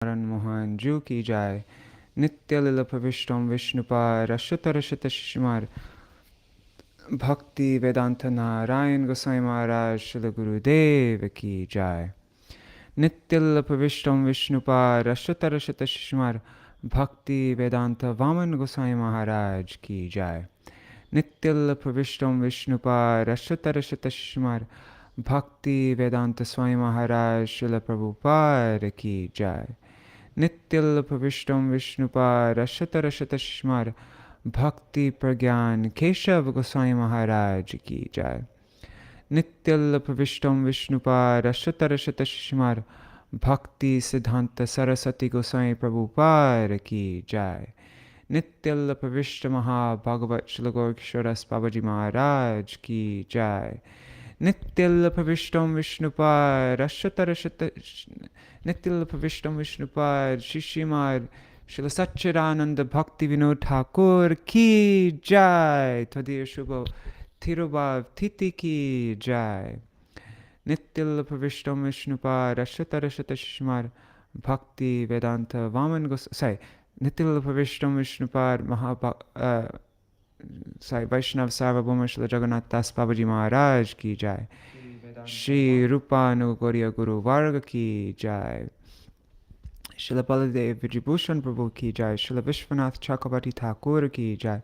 Maran Mohan Ju ki jai. Nitya Lila Pravishtam Vishnupar Rashata Rashata Shishmar Bhakti Vedanta Narayan Goswami Maharaj Srila Gurudev ki jai. Nitya Lila Pravishtam Vishnupar Rashata Rashata Shishmar Bhakti Vedanta Vaman Goswami Maharaj ki jai. Nitya Lila Pravishtam Vishnupar Rashata Rashata Shishmar Bhakti Vedanta Swami Maharaj Srila Prabhupada ki jai. Nityal Pravishtam Vishnupar Rashata Rashata Shishmar Bhakti Pragyan Keshav Goswami Maharaj ki jai. Nityal Pravishtam Vishnupar Rashata Rashata Shishmar Bhakti Siddhanta Saraswati Goswami Prabhupada ki jai. Nityal Pravishta Maha Bhagavat Śrīla Gaurāṅga-samāja Babaji Maharaj ki jai. Nityal Pravishtam Vishnupar Rashata Rashata Nityal Pravishtam Vishnupar Shishimar Śrīla Satchidananda Bhaktivinoda Ṭhākura ki jai. Tadīya Shubha Tirubhav Titi ki jai. Nityal Pravishtam Vishnupar Rashata Rashata Shishmar Bhakti Vedanta Vaman Nityal Pravishtam Vishnupar Vaishnav Sarvabhauma Śrīla Jagannath Das Babaji Maharaj ki jai. Shri Rupa Nugauriya Guru Varga ki jai. Srila Baladev Vijibhushan Prabhu ki jai. Srila Vishwanath Chakrabarti Thakur ki jai.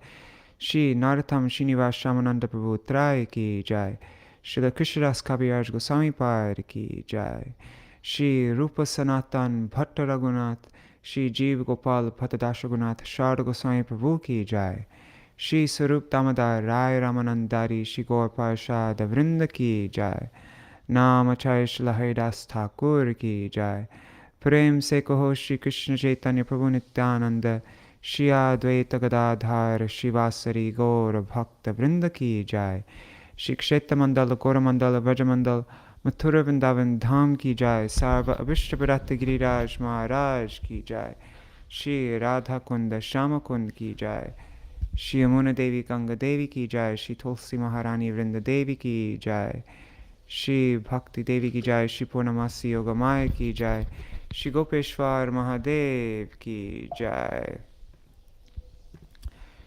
Shri Narottam Srinivas Shamananda Prabhu Trai ki jai. Srila Krishnadas Kaviraj Goswami Pad ki jai. Shri Rupa Sanatan Bhatta Raghunath Shri Jeev Gopal Patadasha Gunath Sharda Goswami Prabhu ki jai. Shri Sarup Damodar Rai Ramanandari Shri Gaur Parshad Vrinda ki jai. Namacharya Srila Haridas Thakur ki jai. Prem se kaho Shri Krishna Chaitanya Prabhu Nityananda Shri Advaita Gadadhar Shivasari Gaur Bhakta Vrinda ki jai. Shri Kshetra Mandala Gaura Mandala Vraja Mandal Mathura Vrindavan Dham ki jai. Sarva Abhishta Bharata Giriraj Maharaj ki jai. Shri Radha Kunda Shama Kund ki jai. Shri Yamuna Devi Ganga Devi ki jai. Shri Tulsi Maharani Vrinda Devi ki jai. Shri Bhakti Devi ki jai. Shri Purnamasi Yogamaya ki jai. Shri Gopeshwar Mahadev ki jai.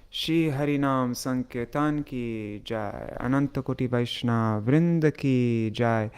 Shri Harinam Sankirtan ki jai. Ananta Koti Vaishnava Vrinda ki jai.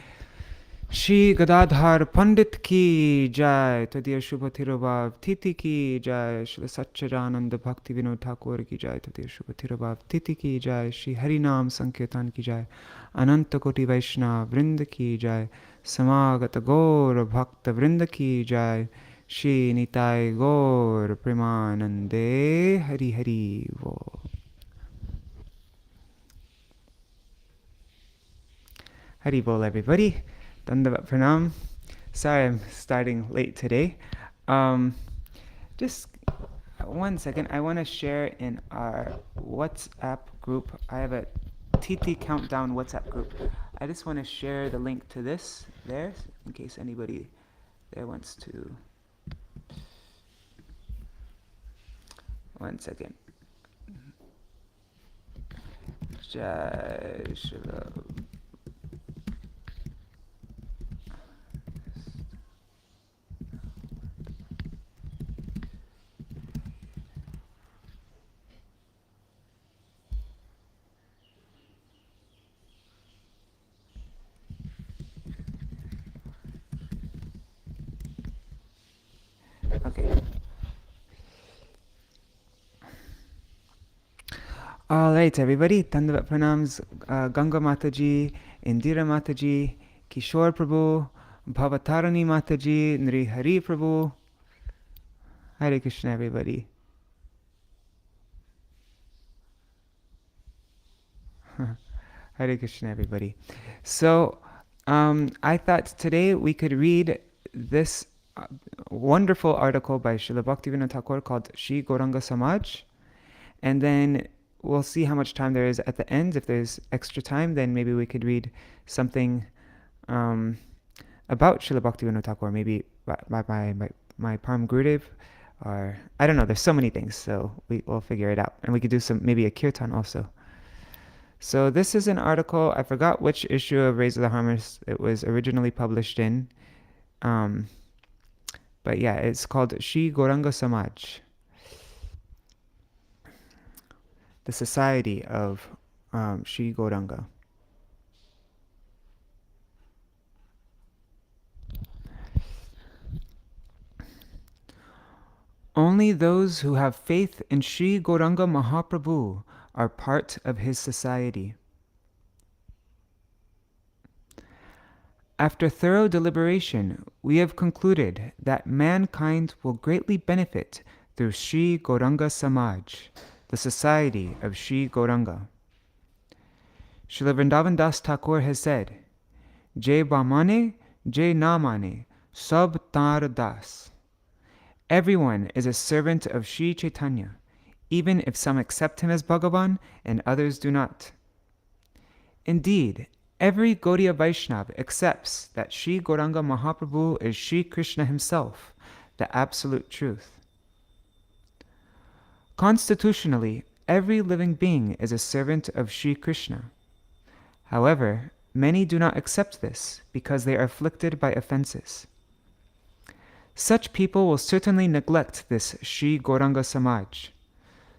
Shri Gadadhar Pandit ki jai. Tadiya Shubha Tirubhav Titi ki jai. Shri Satchidananda Bhaktivinoda Ṭhākura ki jai. Tadiya Shubha Tirubhav Titi ki jai. Shri Harinam Sankirtan ki jai. Ananta Koti Vaishnava Vrinda ki jai. Samagata Gaur Bhakta Vrinda ki jai. Shri Nitai Gaur Premanande Hari Hari Vo. Hari Bol everybody. Dandavat Pranam. Sorry I'm starting late today. Just 1 second. I want to share in our WhatsApp group. I have a TT Countdown WhatsApp group. I just want to share the link to this there in case anybody there wants to. 1 second. Jai Shri. Okay. All right, everybody. Dandavat Pranams, Ganga Mataji, Indira Mataji, Kishore Prabhu, Bhavatarani Mataji, Nri Hari Prabhu. Hare Krishna, everybody. Hare Krishna, everybody. So, I thought today we could read this wonderful article by Śrīla Bhaktivinoda Ṭhākura called Śrī Gaurāṅga-samāja, and then we'll see how much time there is at the end. If there's extra time, then maybe we could read something about Śrīla Bhaktivinoda Ṭhākura, maybe my Param Gurudev, or I don't know. There's so many things, so we'll figure it out, and we could do maybe a kirtan also. So this is an article. I forgot which issue of Raise of the Harmonists it was originally published in. But yeah, it's called Śrī Gaurāṅga-samāja, the society of Śrī Gaurāṅga. Only those who have faith in Śrī Gaurāṅga Mahaprabhu are part of his society. After thorough deliberation, we have concluded that mankind will greatly benefit through Śrī Gaurāṅga-samāja, the society of Śrī Gaurāṅga. Śrīla Vrindavan Das Thakur has said, "Je Bhamane, je Namane, Sab Tar Das." Everyone is a servant of Śrī Chaitanya, even if some accept him as Bhagavan and others do not. Indeed, every Gaudiya Vaishnava accepts that Śrī Gaurāṅga Mahaprabhu is Śrī Krishna himself, the absolute truth. Constitutionally, every living being is a servant of Śrī Krishna. However, many do not accept this because they are afflicted by offenses. Such people will certainly neglect this Śrī Gaurāṅga-samāja.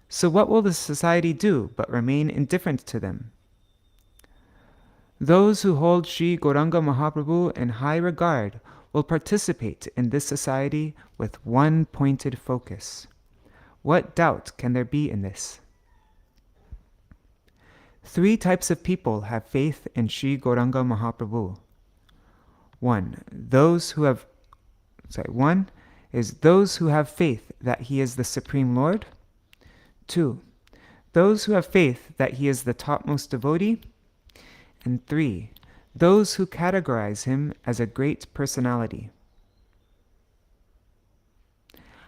So what will the society do but remain indifferent to them? Those who hold Śrī Gaurāṅga Mahaprabhu in high regard will participate in this society with one pointed focus. What doubt can there be in this? Three types of people have faith in Śrī Gaurāṅga Mahaprabhu. One is those who have faith that he is the Supreme Lord. 2, those who have faith that he is the topmost devotee. And 3, those who categorize him as a great personality.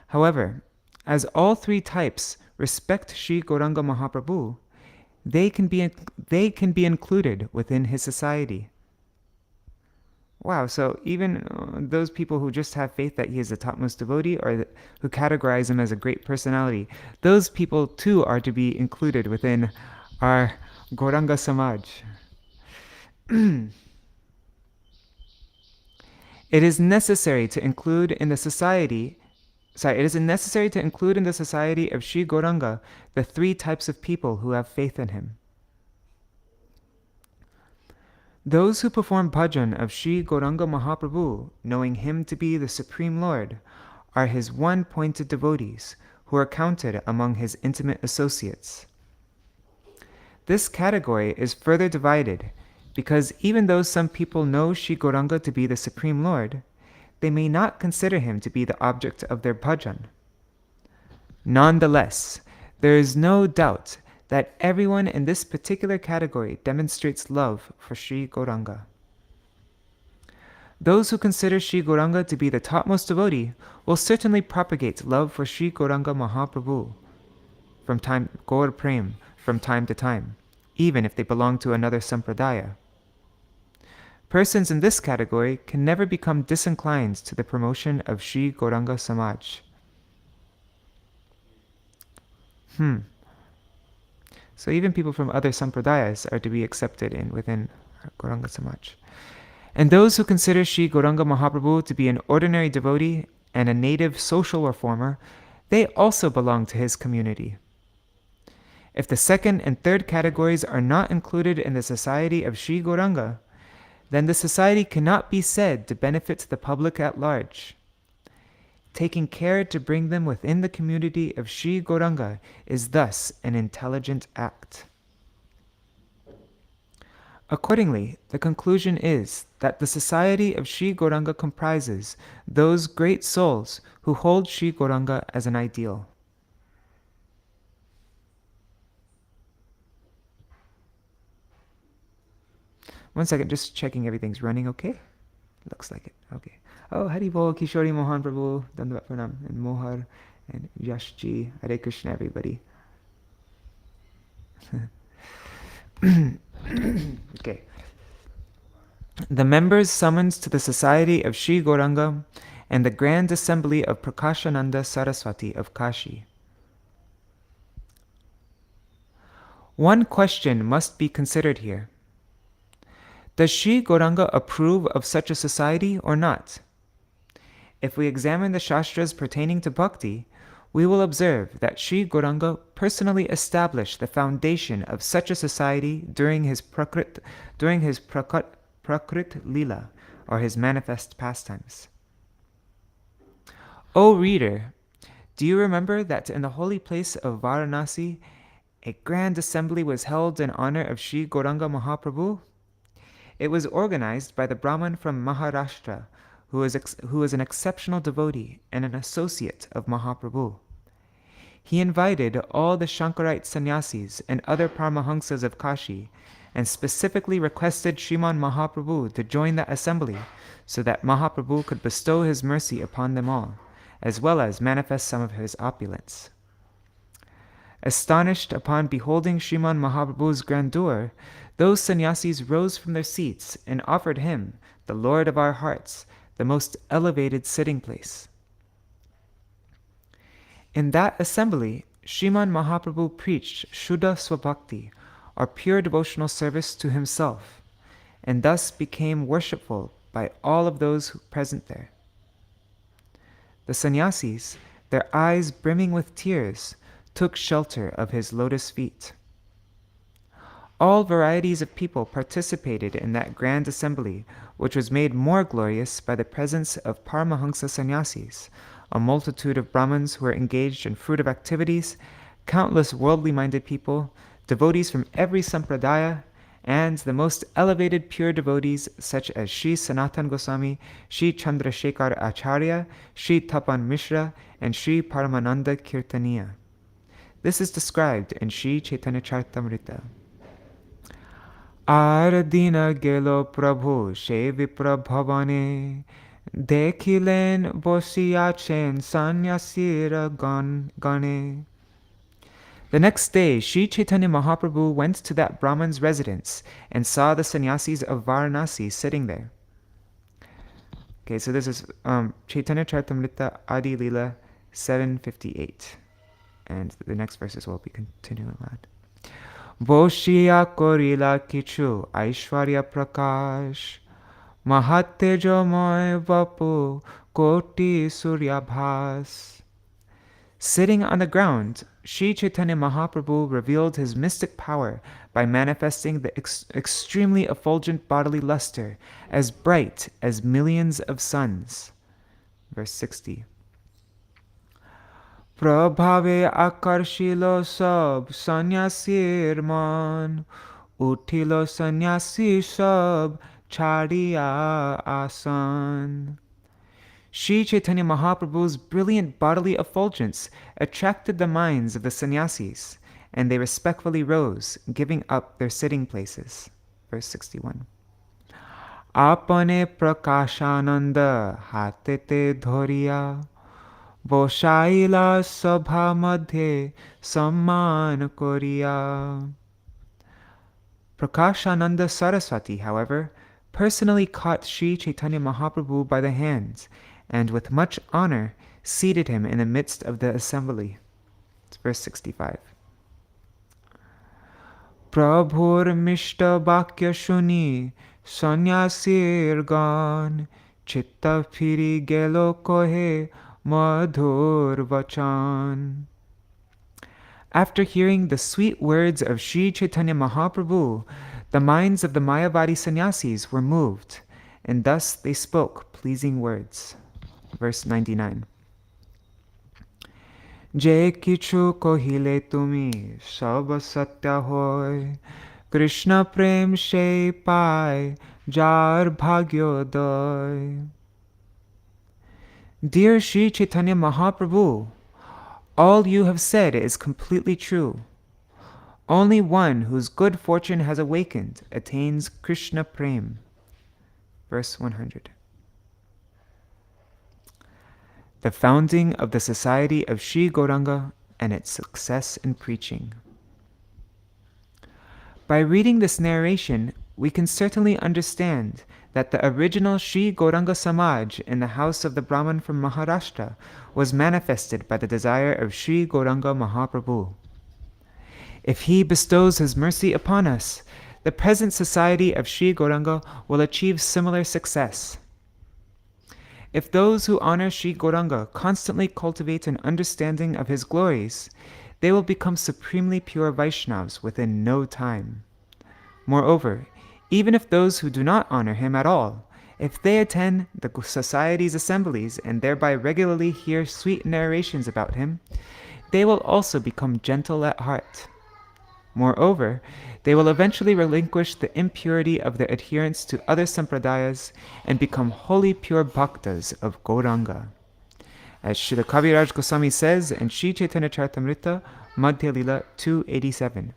However, as all three types respect Śrī Gaurāṅga Mahaprabhu, they can be included within his society. Wow, so even those people who just have faith that he is the topmost devotee or who categorize him as a great personality, those people too are to be included within our Gaurāṅga-samāja. It is necessary to include in the society of Śrī Gaurāṅga the three types of people who have faith in him. Those who perform bhajan of Śrī Gaurāṅga Mahaprabhu, knowing him to be the Supreme Lord, are his one-pointed devotees who are counted among his intimate associates. This category is further divided because even though some people know Śrī Gaurāṅga to be the Supreme Lord, they may not consider him to be the object of their bhajan. Nonetheless, there is no doubt that everyone in this particular category demonstrates love for Śrī Gaurāṅga. Those who consider Śrī Gaurāṅga to be the topmost devotee will certainly propagate love for Śrī Gaurāṅga Mahaprabhu Gaur Prem from time to time, even if they belong to another sampradaya. Persons in this category can never become disinclined to the promotion of Śrī Gaurāṅga-samāja. So even people from other sampradayas are to be accepted within Gaurāṅga-samāja. And those who consider Śrī Gaurāṅga Mahaprabhu to be an ordinary devotee and a native social reformer, they also belong to his community. If the second and third categories are not included in the society of Śrī Gaurāṅga, then the society cannot be said to benefit the public at large. Taking care to bring them within the community of Śrī Gaurāṅga is thus an intelligent act. Accordingly, the conclusion is that the society of Śrī Gaurāṅga comprises those great souls who hold Śrī Gaurāṅga as an ideal. One second, just checking everything's running okay? Looks like it. Okay. Oh, Hari Bol, Kishori Mohan Prabhu, Dandavat Pranam, and Mohar, and Yashji. Hare Krishna, everybody. Okay. The members summoned to the Society of Śrī Gaurāṅga and the Grand Assembly of Prakashananda Saraswati of Kashi. One question must be considered here. Does Śrī Gaurāṅga approve of such a society or not? If we examine the Shastras pertaining to bhakti, we will observe that Śrī Gaurāṅga personally established the foundation of such a society during his Prakrit Lila, or his manifest pastimes. O reader, do you remember that in the holy place of Varanasi, a grand assembly was held in honor of Śrī Gaurāṅga Mahaprabhu? It was organized by the Brahman from Maharashtra, who is an exceptional devotee and an associate of Mahaprabhu. He invited all the Shankarite sannyasis and other Paramahamsas of Kashi, and specifically requested Sriman Mahaprabhu to join that assembly so that Mahaprabhu could bestow his mercy upon them all, as well as manifest some of his opulence. Astonished upon beholding Sriman Mahaprabhu's grandeur, those sannyasis rose from their seats and offered him, the Lord of our hearts, the most elevated sitting place. In that assembly, Sriman Mahaprabhu preached Shuddha Swabhakti, or pure devotional service to himself, and thus became worshipful by all of those present there. The sannyasis, their eyes brimming with tears, took shelter of his lotus feet. All varieties of people participated in that grand assembly, which was made more glorious by the presence of Paramahamsa sannyasis, a multitude of Brahmins who were engaged in fruitive activities, countless worldly-minded people, devotees from every sampradaya, and the most elevated pure devotees such as Sri Sanatan Goswami, Sri Chandrasekhar Acharya, Sri Tapan Mishra, and Sri Paramananda Kirtaniya. This is described in Sri Chaitanya Charitamrita. Ar dina gelo prabhu she vipra bhavane, dekhilen bosiyachen sanyasira gane. The next day, Sri Chaitanya Mahaprabhu went to that Brahman's residence and saw the sannyasis of Varanasi sitting there. Okay, so this is Chaitanya Charitamrita Adi Lila 758. And the next verses will be continuing on. Boshiya korila kichu aishwarya prakash, mahatejomoy vapu koti suryabhas. Sitting on the ground, Sri Chaitanya Mahaprabhu revealed his mystic power by manifesting the extremely effulgent bodily luster, as bright as millions of suns. Verse 60. Prabhave akarshilo sab sanyasir man, utilo sanyasi sab chadiya asan. Sri Chaitanya Mahaprabhu's brilliant bodily effulgence attracted the minds of the sannyasis, and they respectfully rose, giving up their sitting places. Verse 61. Apane prakashananda hatete dhoriya, Boshaila sabha madhe samman koriya. Prakashananda Saraswati, however, personally caught Sri Chaitanya Mahaprabhu by the hands, and with much honor seated him in the midst of the assembly. It's verse 65. Prabhur mishta bhakya shuni sanyasir gan, chitta phiri gelo kohe madhur vachan. After hearing the sweet words of Sri Chaitanya Mahaprabhu, the minds of the Mayavadi sannyasis were moved, and thus they spoke pleasing words. Verse 99. Je kichu kohile tumi sab satya hoy, Krishna prem she pai jar bhagyoday. Dear Sri Chaitanya Mahaprabhu, all you have said is completely true. Only one whose good fortune has awakened attains Krishna Prem. Verse 100. The founding of the Society of Śrī Gaurāṅga and its success in preaching. By reading this narration, we can certainly understand that the original Śrī Gaurāṅga-samāja in the house of the Brahman from Maharashtra was manifested by the desire of Śrī Gaurāṅga Mahaprabhu. If he bestows his mercy upon us, the present society of Śrī Gaurāṅga will achieve similar success. If those who honor Śrī Gaurāṅga constantly cultivate an understanding of his glories, they will become supremely pure Vaishnavas within no time. Moreover, even if those who do not honor him at all, if they attend the society's assemblies and thereby regularly hear sweet narrations about him, they will also become gentle at heart. Moreover, they will eventually relinquish the impurity of their adherence to other sampradayas and become wholly pure bhaktas of Gauranga. As Srila Kaviraj Goswami says in Sri Chaitanya Charitamrita, Madhya Lila 287.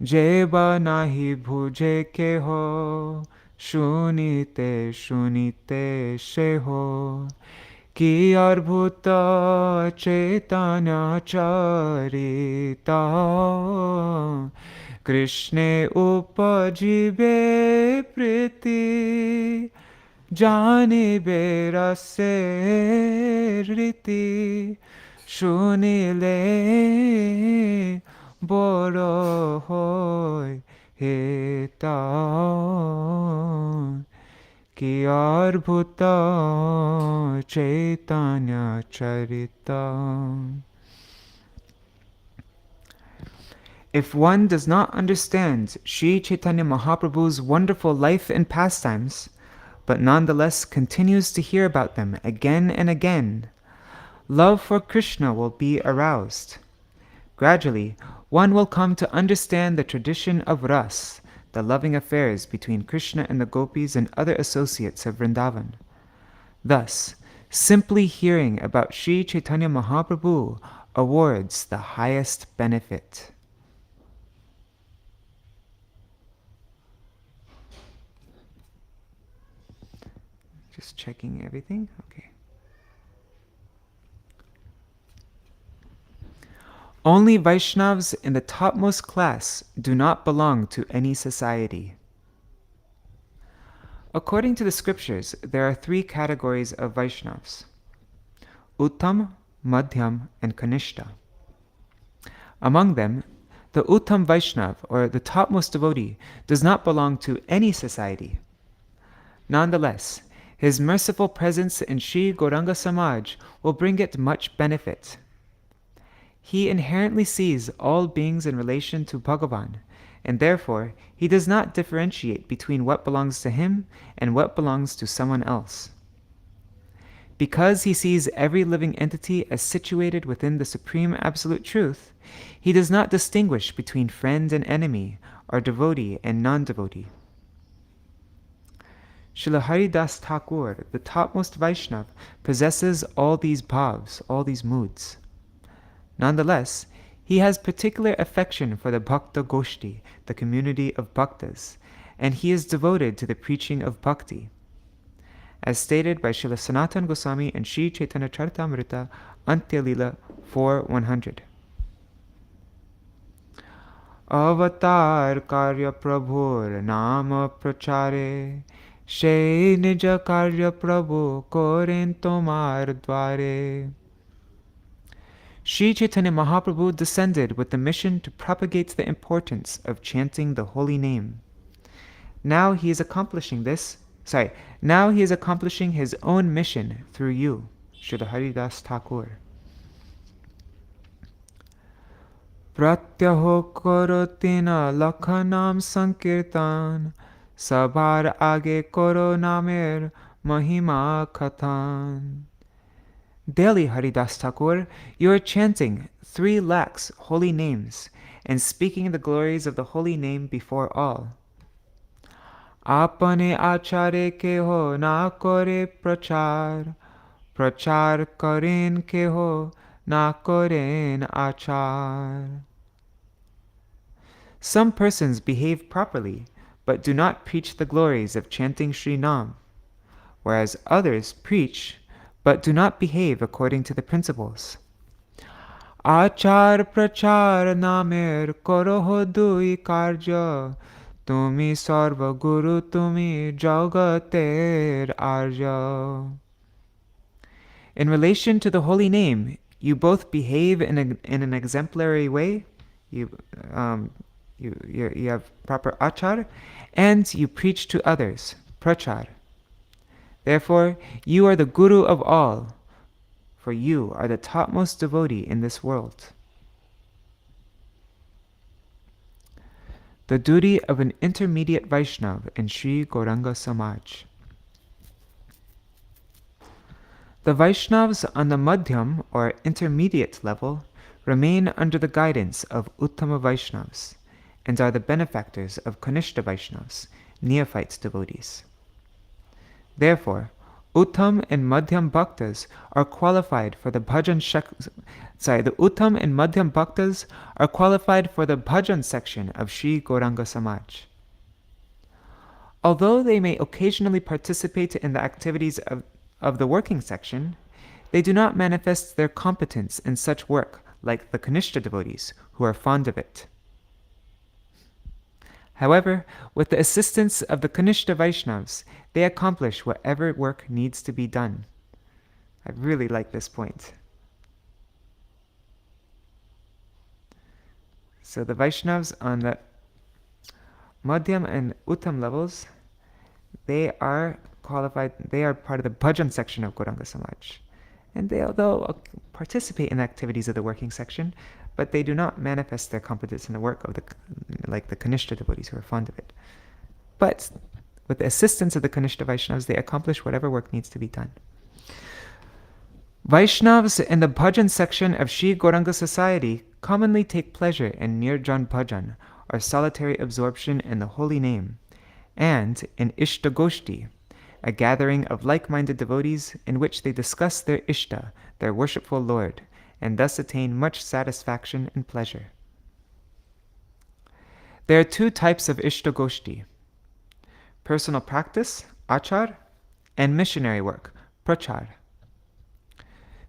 Jeba nahi bhuje keho, shunite shunite sheho, ki arbhuta chaitanya charita, Krishne upajibe priti, janibe rase riti, shunile boro hoy heta, ki arbhuta chaitanya charita. If one does not understand Sri Chaitanya Mahaprabhu's wonderful life and pastimes, but nonetheless continues to hear about them again and again, love for Krishna will be aroused. Gradually, one will come to understand the tradition of Ras, the loving affairs between Krishna and the gopis and other associates of Vrindavan. Thus, simply hearing about Sri Chaitanya Mahaprabhu awards the highest benefit. Just checking everything. Okay. Only Vaishnavas in the topmost class do not belong to any society. According to the scriptures, there are 3 categories of Vaishnavas: Uttam, Madhyam, and Kanishta. Among them, the Uttam Vaishnav, or the topmost devotee, does not belong to any society. Nonetheless, his merciful presence in Śrī Gaurāṅga-samāja will bring it much benefit. He inherently sees all beings in relation to Bhagavan, and therefore he does not differentiate between what belongs to him and what belongs to someone else. Because he sees every living entity as situated within the Supreme Absolute Truth, he does not distinguish between friend and enemy, or devotee and non-devotee. Srila Haridas Thakur, the topmost Vaishnav, possesses all these bhavs, all these moods. Nonetheless, he has particular affection for the Bhakta Goshti, the community of Bhaktas, and he is devoted to the preaching of Bhakti. As stated by Srila Sanatana Goswami in Sri Chaitanya Charitamrita, Antya Lila 4:100. Avatar karya prabhur nama prachare, Shei nija karya prabhu koren tomar dware. Sri Chaitanya Mahaprabhu descended with the mission to propagate the importance of chanting the holy name. Now he is accomplishing his own mission through you, Srila Haridas Thakur. Pratyaho korotina lakhanam sankirtan, Sabar age koro namer mahima kathan. Daily, Haridas Thakur, you are chanting 3 lakhs holy names and speaking the glories of the holy name before all. Apane achare keho na kore prachar, prachar karen keho na koren achar. Some persons behave properly, but do not preach the glories of chanting Sri Nam, whereas others preach, but do not behave according to the principles. Achar prachar namer koroho dui karja, tumi sarva guru tumi jagater arja. In relation to the holy name, you both behave in an exemplary way. You have proper achar, and you preach to others, prachar. Therefore, you are the Guru of all, for you are the topmost devotee in this world. The duty of an intermediate Vaishnava in Śrī Gaurāṅga-samāja. The Vaishnavas on the Madhyam or intermediate level remain under the guidance of Uttama Vaishnavas and are the benefactors of Kanishta Vaishnavas, neophyte devotees. Therefore, Uttam and Madhyam Bhaktas are qualified for the Bhajan the Uttam and Madhyam Bhaktas are qualified for the Bhajan section of Śrī Gaurāṅga-samāja. Although they may occasionally participate in the activities of the working section, they do not manifest their competence in such work like the Kanishta devotees who are fond of it. However, with the assistance of the Kanishta Vaishnavas, they accomplish whatever work needs to be done. I really like this point. So the Vaishnavas on the Madhyam and Uttam levels, they are qualified, they are part of the Bhajan section of Gaurāṅga-samāja. And they, although participate in the activities of the working section, but they do not manifest their competence in the work of like the Kanishta devotees who are fond of it. But with the assistance of the Kanishta Vaishnavas, they accomplish whatever work needs to be done. Vaishnavas in the Bhajan section of Śrī Gaurāṅga Society commonly take pleasure in Nirjan Bhajan, or solitary absorption in the holy name, and in Ishta Goshti, a gathering of like-minded devotees in which they discuss their Ishta, their worshipful Lord, and thus attain much satisfaction and pleasure. There are two types of Ishta Goshti: personal practice, achar, and missionary work, prachar.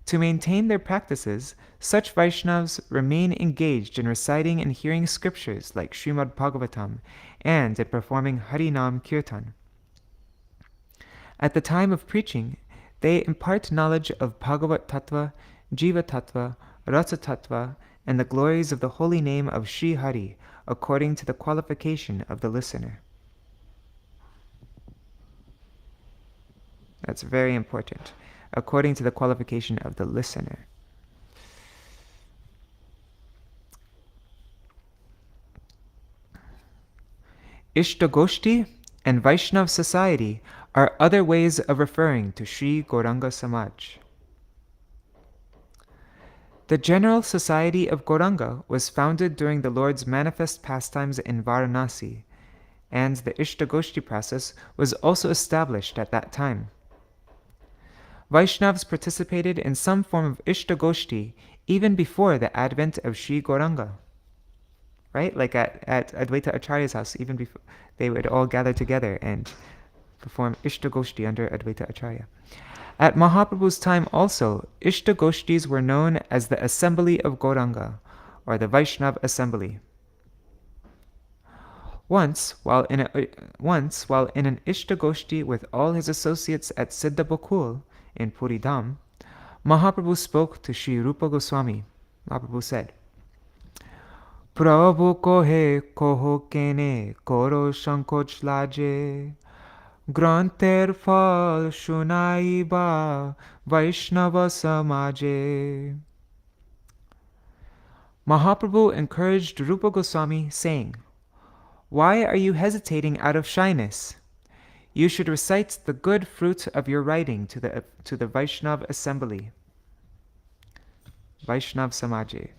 To maintain their practices, such Vaishnavas remain engaged in reciting and hearing scriptures like Srimad Bhagavatam and in performing Harinam Kirtan. At the time of preaching, they impart knowledge of Bhagavat Tattva, Jiva Tattva, Rasa Tattva, and the glories of the holy name of Sri Hari according to the qualification of the listener. That's very important. According to the qualification of the listener. Ishtagoshti and Vaishnav society are other ways of referring to Śrī Gaurāṅga-samāja. The General Society of Gauranga was founded during the Lord's manifest pastimes in Varanasi, and the Ishtagoshti process was also established at that time. Vaishnavas participated in some form of Ishtagoshti even before the advent of Śrī Gaurāṅga. Right? Like at Advaita Acharya's house, even before, they would all gather together and perform Ishtagoshti under Advaita Acharya. At Mahaprabhu's time also, Ishtagoshtis were known as the Assembly of Gauranga, or the Vaishnav Assembly. Once, while in an Ishtagoshti with all his associates at Siddha Bokul in Puri Dham, Mahaprabhu spoke to Sri Rupa Goswami. Mahaprabhu said, Prabhu kohe koho kene koro sankoch laje, Granter fal shunai ba Vaishnava samaje. Mahaprabhu encouraged Rupa Goswami, saying, Why are you hesitating out of shyness? You should recite the good fruit of your writing to the Vaishnav assembly. Vaishnav Samaje.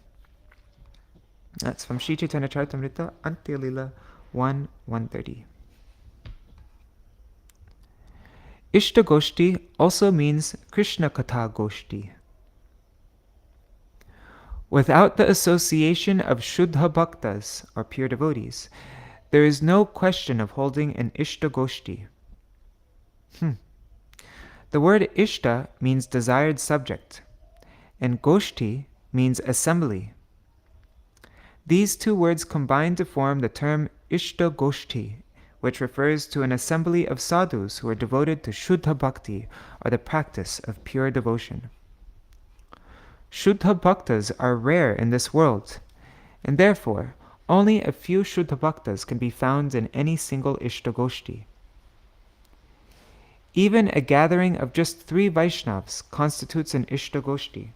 That's from Śrī Chaitanya Charitamrita, Antya Lila 1:130. Ishtagoshti also means Krishna Katha Goshti. Without the association of Shuddha Bhaktas, or pure devotees, there is no question of holding an Ishtagoshti. The word Ishta means desired subject, and Goshti means assembly. These two words combine to form the term Ishtagoshti, which refers to an assembly of sadhus who are devoted to Shuddha Bhakti, or the practice of pure devotion. Shuddha Bhaktas are rare in this world, and therefore only a few Shuddha Bhaktas can be found in any single Ishtagoshti. Even a gathering of just 3 Vaishnavas constitutes an Ishtagoshti.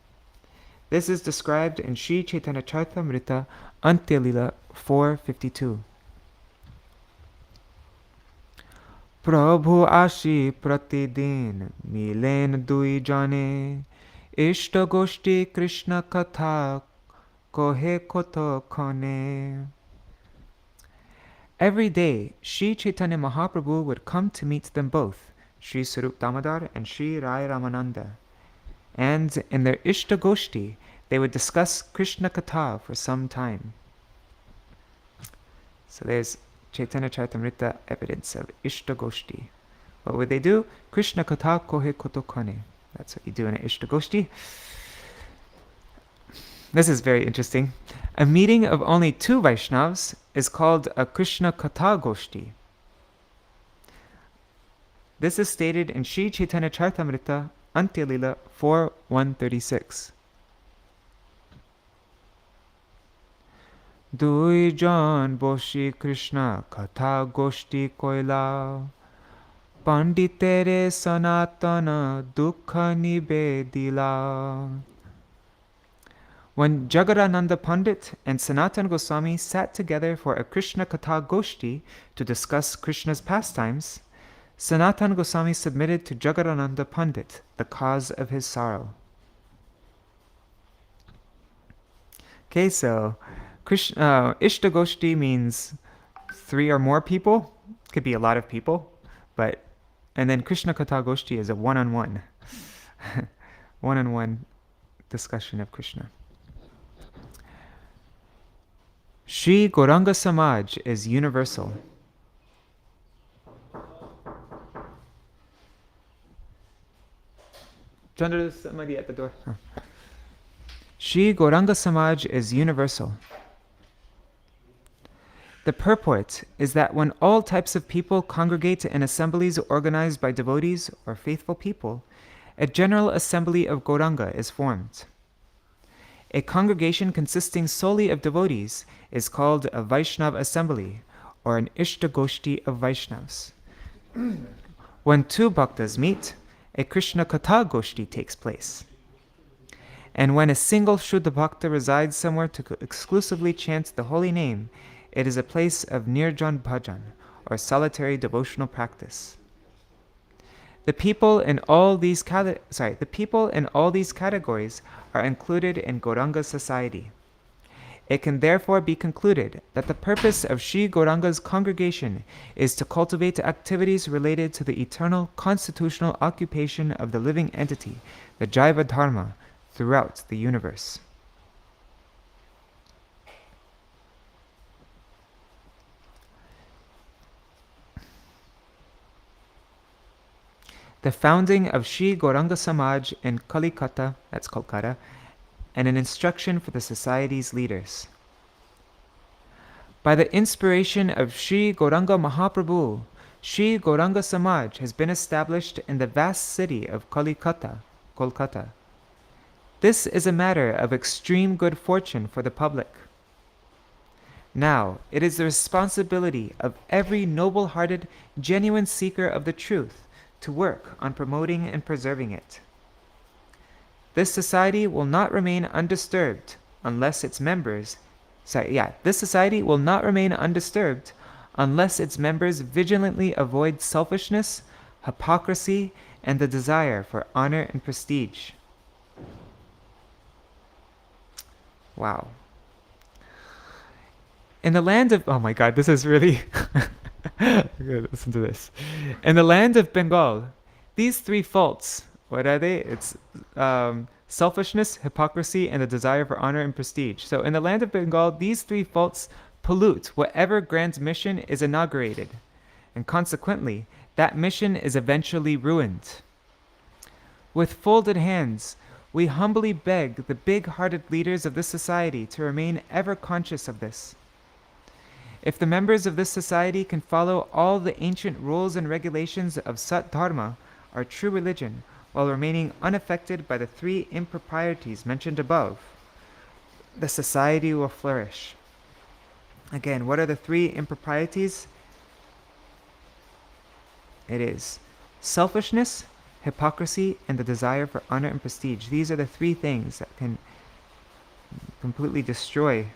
This is described in Sri Chaitanya Charitamrita Antya-lila 4:52. Prabhu ashi pratidin milen dui jane Ishtagoshti Krishna katha kohe koto kone. Every day, Sri Chaitanya Mahaprabhu would come to meet them both, Sri Sarup Damodar and Sri Rai Ramananda. And in their Ishtagoshti, they would discuss Krishna Katha for some time. So there's Chaitanya Charitamrita evidence of Ishtagoshti. What would they do? Krishna Katha kohe kotokane. That's what you do in an Ishtagoshti. This is very interesting. A meeting of only 2 Vaishnavas is called a Krishna Katha Goshti. This is stated in Sri Chaitanya Charitamrita Antya-lila 4:136. Dui jan boshi Krishna Katha Goshti koila Panditere sanatana dukha nibedila. When Jagadananda Pandit and Sanatana Goswami sat together for a Krishna Katha Goshti to discuss Krishna's pastimes, Sanatana Goswami submitted to Jagadananda Pandit the cause of his sorrow. Okay, so Ishtagoshti means 3 or more people. Could be a lot of people, and then Krishna Katha Goshti is a one-on-one, one-on-one discussion of Krishna. Śrī Gaurāṅga-samāja is universal. Chandra, somebody at the door. Śrī Gaurāṅga-samāja is universal. The purport is that when all types of people congregate in assemblies organized by devotees or faithful people, a general assembly of Gauranga is formed. A congregation consisting solely of devotees is called a Vaishnava assembly, or an Ishtagoshti of Vaishnavas. When 2 bhaktas meet, a Krishna Katha Goshti takes place. And when a single Shuddha Bhakta resides somewhere to exclusively chant the holy name, it is a place of Nirjan Bhajan, or solitary devotional practice. The people in all these categories are included in Gauranga society. It can therefore be concluded that the purpose of Śrī Gaurāṅga's congregation is to cultivate activities related to the eternal constitutional occupation of the living entity, the Jaiva Dharma, throughout the universe. The founding of Śrī Gaurāṅga-samāja in Kalikata, that's Kolkata, and an instruction for the society's leaders. By the inspiration of Śrī Gaurāṅga Mahaprabhu, Śrī Gaurāṅga-samāja has been established in the vast city of Kalikata, Kolkata. This is a matter of extreme good fortune for the public. Now, it is the responsibility of every noble-hearted, genuine seeker of the truth to work on promoting and preserving it. This society will not remain undisturbed unless its members vigilantly avoid selfishness, hypocrisy, and the desire for honor and prestige. Wow. In the land of, oh my God, this is really, listen to this. In the land of Bengal, these 3 faults, what are they? It's selfishness, hypocrisy, and the desire for honor and prestige. So in the land of Bengal, these 3 faults pollute whatever grand mission is inaugurated, and consequently, that mission is eventually ruined. With folded hands, we humbly beg the big-hearted leaders of this society to remain ever conscious of this. If the members of this society can follow all the ancient rules and regulations of Sat Dharma, our true religion, while remaining unaffected by the 3 improprieties mentioned above, the society will flourish. Again, what are the 3 improprieties? It is selfishness, hypocrisy, and the desire for honor and prestige. These are the three things that can completely destroy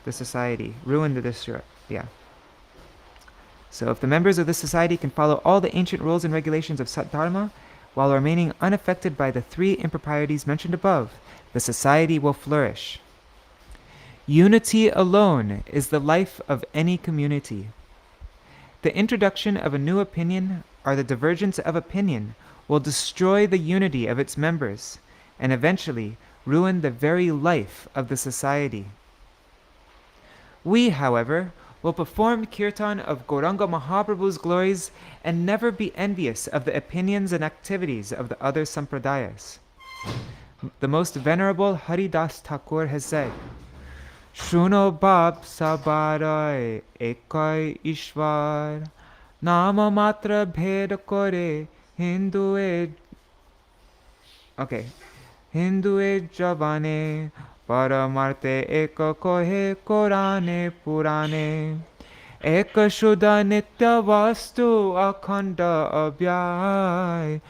the society, ruin the destroy. Yeah. So if the members of this society can follow all the ancient rules and regulations of Sat Dharma while remaining unaffected by the three improprieties mentioned above, the society will flourish. Unity alone is the life of any community. The introduction of a new opinion or the divergence of opinion will destroy the unity of its members and eventually ruin the very life of the society. We, however, will perform kirtan of Gaurāṅga Mahaprabhu's glories and never be envious of the opinions and activities of the other sampradayas. The most venerable Haridas Thakur has said, Shruno bab sabarai ekai ishvar nama matra bhed kore hindue javane paramarte eka kohe korane purane eka shuddha nitya vastu akhanda abhyay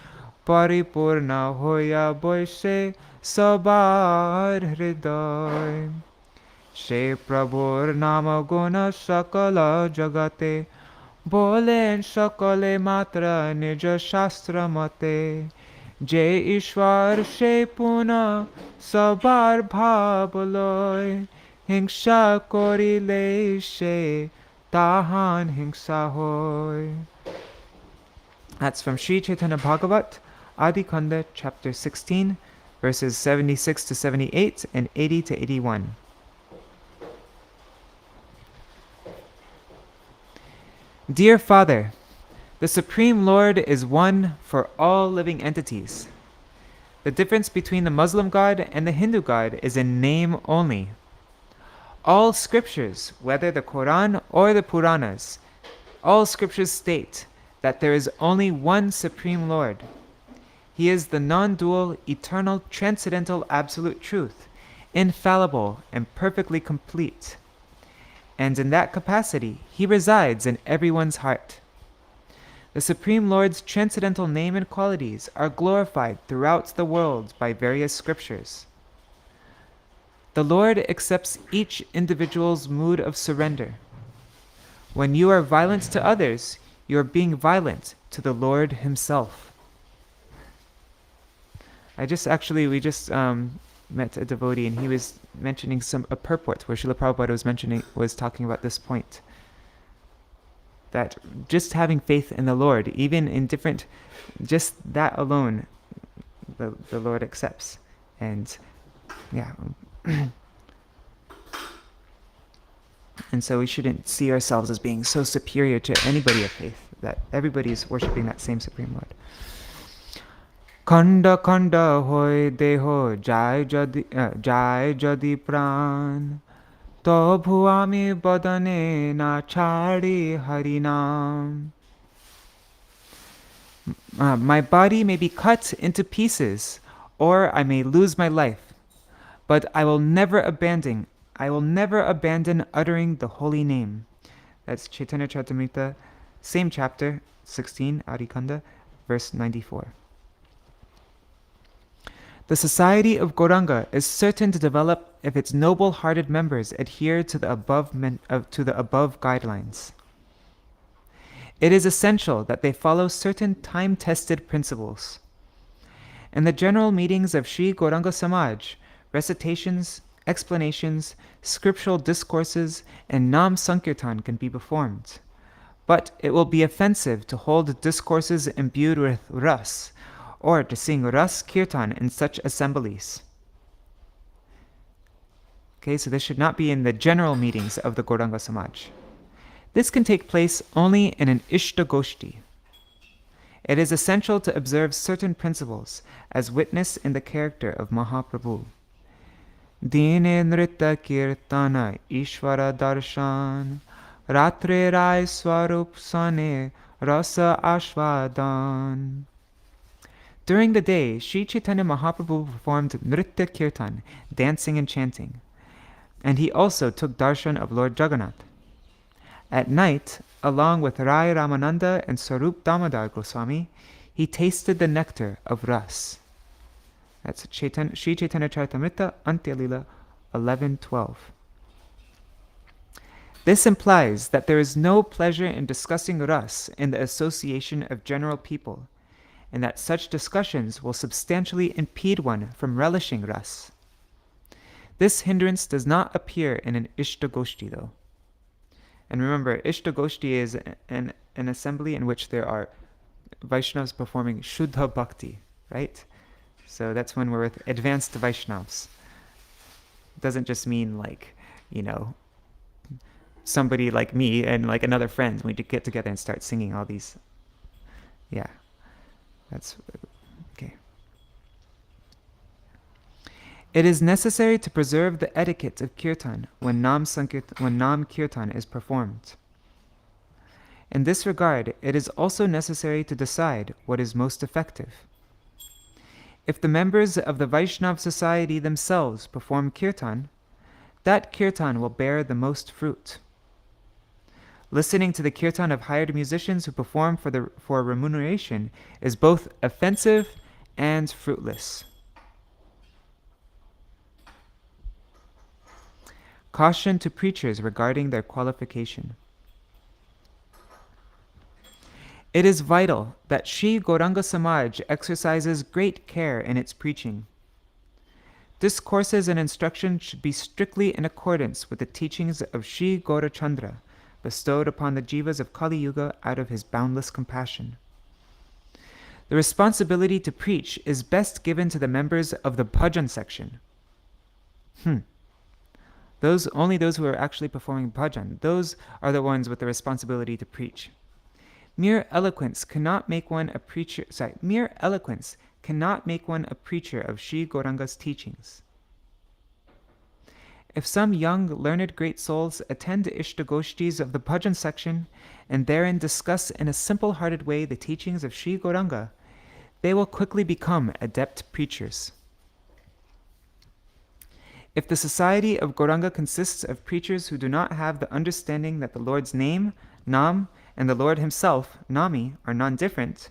paripurna hoya boise sabar hriday She Prabhur nama guna sakala jagate bolen sakale matra nija shastra mate Je Ishwar she puna sabar bhavaloy hingsha korile she tahan hingsa hoy. That's from Sri Chaitanya Bhagavat, Adi Kanda, chapter 16, verses 76 to 78 and 80 to 81. Dear Father, the Supreme Lord is one for all living entities. The difference between the Muslim God and the Hindu God is in name only. All scriptures, whether the Quran or the Puranas, all scriptures state that there is only one Supreme Lord. He is the non-dual, eternal, transcendental, absolute truth, infallible and perfectly complete. And in that capacity, he resides in everyone's heart. The Supreme Lord's transcendental name and qualities are glorified throughout the world by various scriptures. The Lord accepts each individual's mood of surrender. When you are violent to others, you are being violent to the Lord himself. We just met a devotee, and he was mentioning a purport where Śrīla Prabhupada was talking about this point. That just having faith in the Lord, even in just that alone, the Lord accepts. And yeah. And so we shouldn't see ourselves as being so superior to anybody of faith, that everybody is worshipping that same Supreme Lord. Khanda khanda hoy deho jai jadi pran to bhuami badane na chari harinam. My body may be cut into pieces, or I may lose my life, but I will never abandon uttering the holy name. That's Chaitanya Charitamrita, same chapter, 16, Adikanda, verse 94. The society of Gaurāṅga is certain to develop if its noble-hearted members adhere to the above guidelines. It is essential that they follow certain time-tested principles. In the general meetings of Śrī Gaurāṅga-samāja, recitations, explanations, scriptural discourses, and Nam Sankirtan can be performed. But it will be offensive to hold discourses imbued with ras, or to sing ras kirtan in such assemblies. Okay, so this should not be in the general meetings of the Gaurāṅga-samāja. This can take place only in an Ishtagoshti. It is essential to observe certain principles, as witnessed in the character of Mahaprabhu. Dine nrita kirtana ishvara darshan, ratre rai swarup sane rasa ashvadan. During the day, Sri Chaitanya Mahaprabhu performed Nritya Kirtan, dancing and chanting, and he also took darshan of Lord Jagannath. At night, along with Rai Ramananda and Sarup Damodar Goswami, he tasted the nectar of ras. That's Sri Chaitanya Charitamrita, Antya Lila 11:12. This implies that there is no pleasure in discussing ras in the association of general people, and that such discussions will substantially impede one from relishing ras. This hindrance does not appear in an Ishtagoshti, though. And remember, Ishtagoshti is an assembly in which there are Vaishnavas performing Shuddha Bhakti, right? So that's when we're with advanced Vaishnavas. It doesn't just mean like, somebody like me and like another friend. We get together and start singing all these. Yeah, that's okay. It is necessary to preserve the etiquette of kirtan when Nam Kirtan is performed. In this regard, it is also necessary to decide what is most effective. If the members of the Vaishnav society themselves perform kirtan, that kirtan will bear the most fruit. Listening to the kirtan of hired musicians who perform for remuneration is both offensive and fruitless. Caution to preachers regarding their qualification. It is vital that Śrī Gaurāṅga-samāja exercises great care in its preaching. Discourses and instruction should be strictly in accordance with the teachings of Śrī Gaurachandra, bestowed upon the jivas of Kali Yuga out of his boundless compassion. The responsibility to preach is best given to the members of the bhajan section. Only those who are actually performing bhajan, those are the ones with the responsibility to preach. Mere eloquence cannot make one a preacher of Śrī Gaurāṅga's teachings. If some young, learned great souls attend Ishtagoshtis of the bhajan section and therein discuss in a simple-hearted way the teachings of Śrī Gaurāṅga, they will quickly become adept preachers. If the society of Gaurāṅga consists of preachers who do not have the understanding that the Lord's name, Nam, and the Lord himself, Nami, are non-different,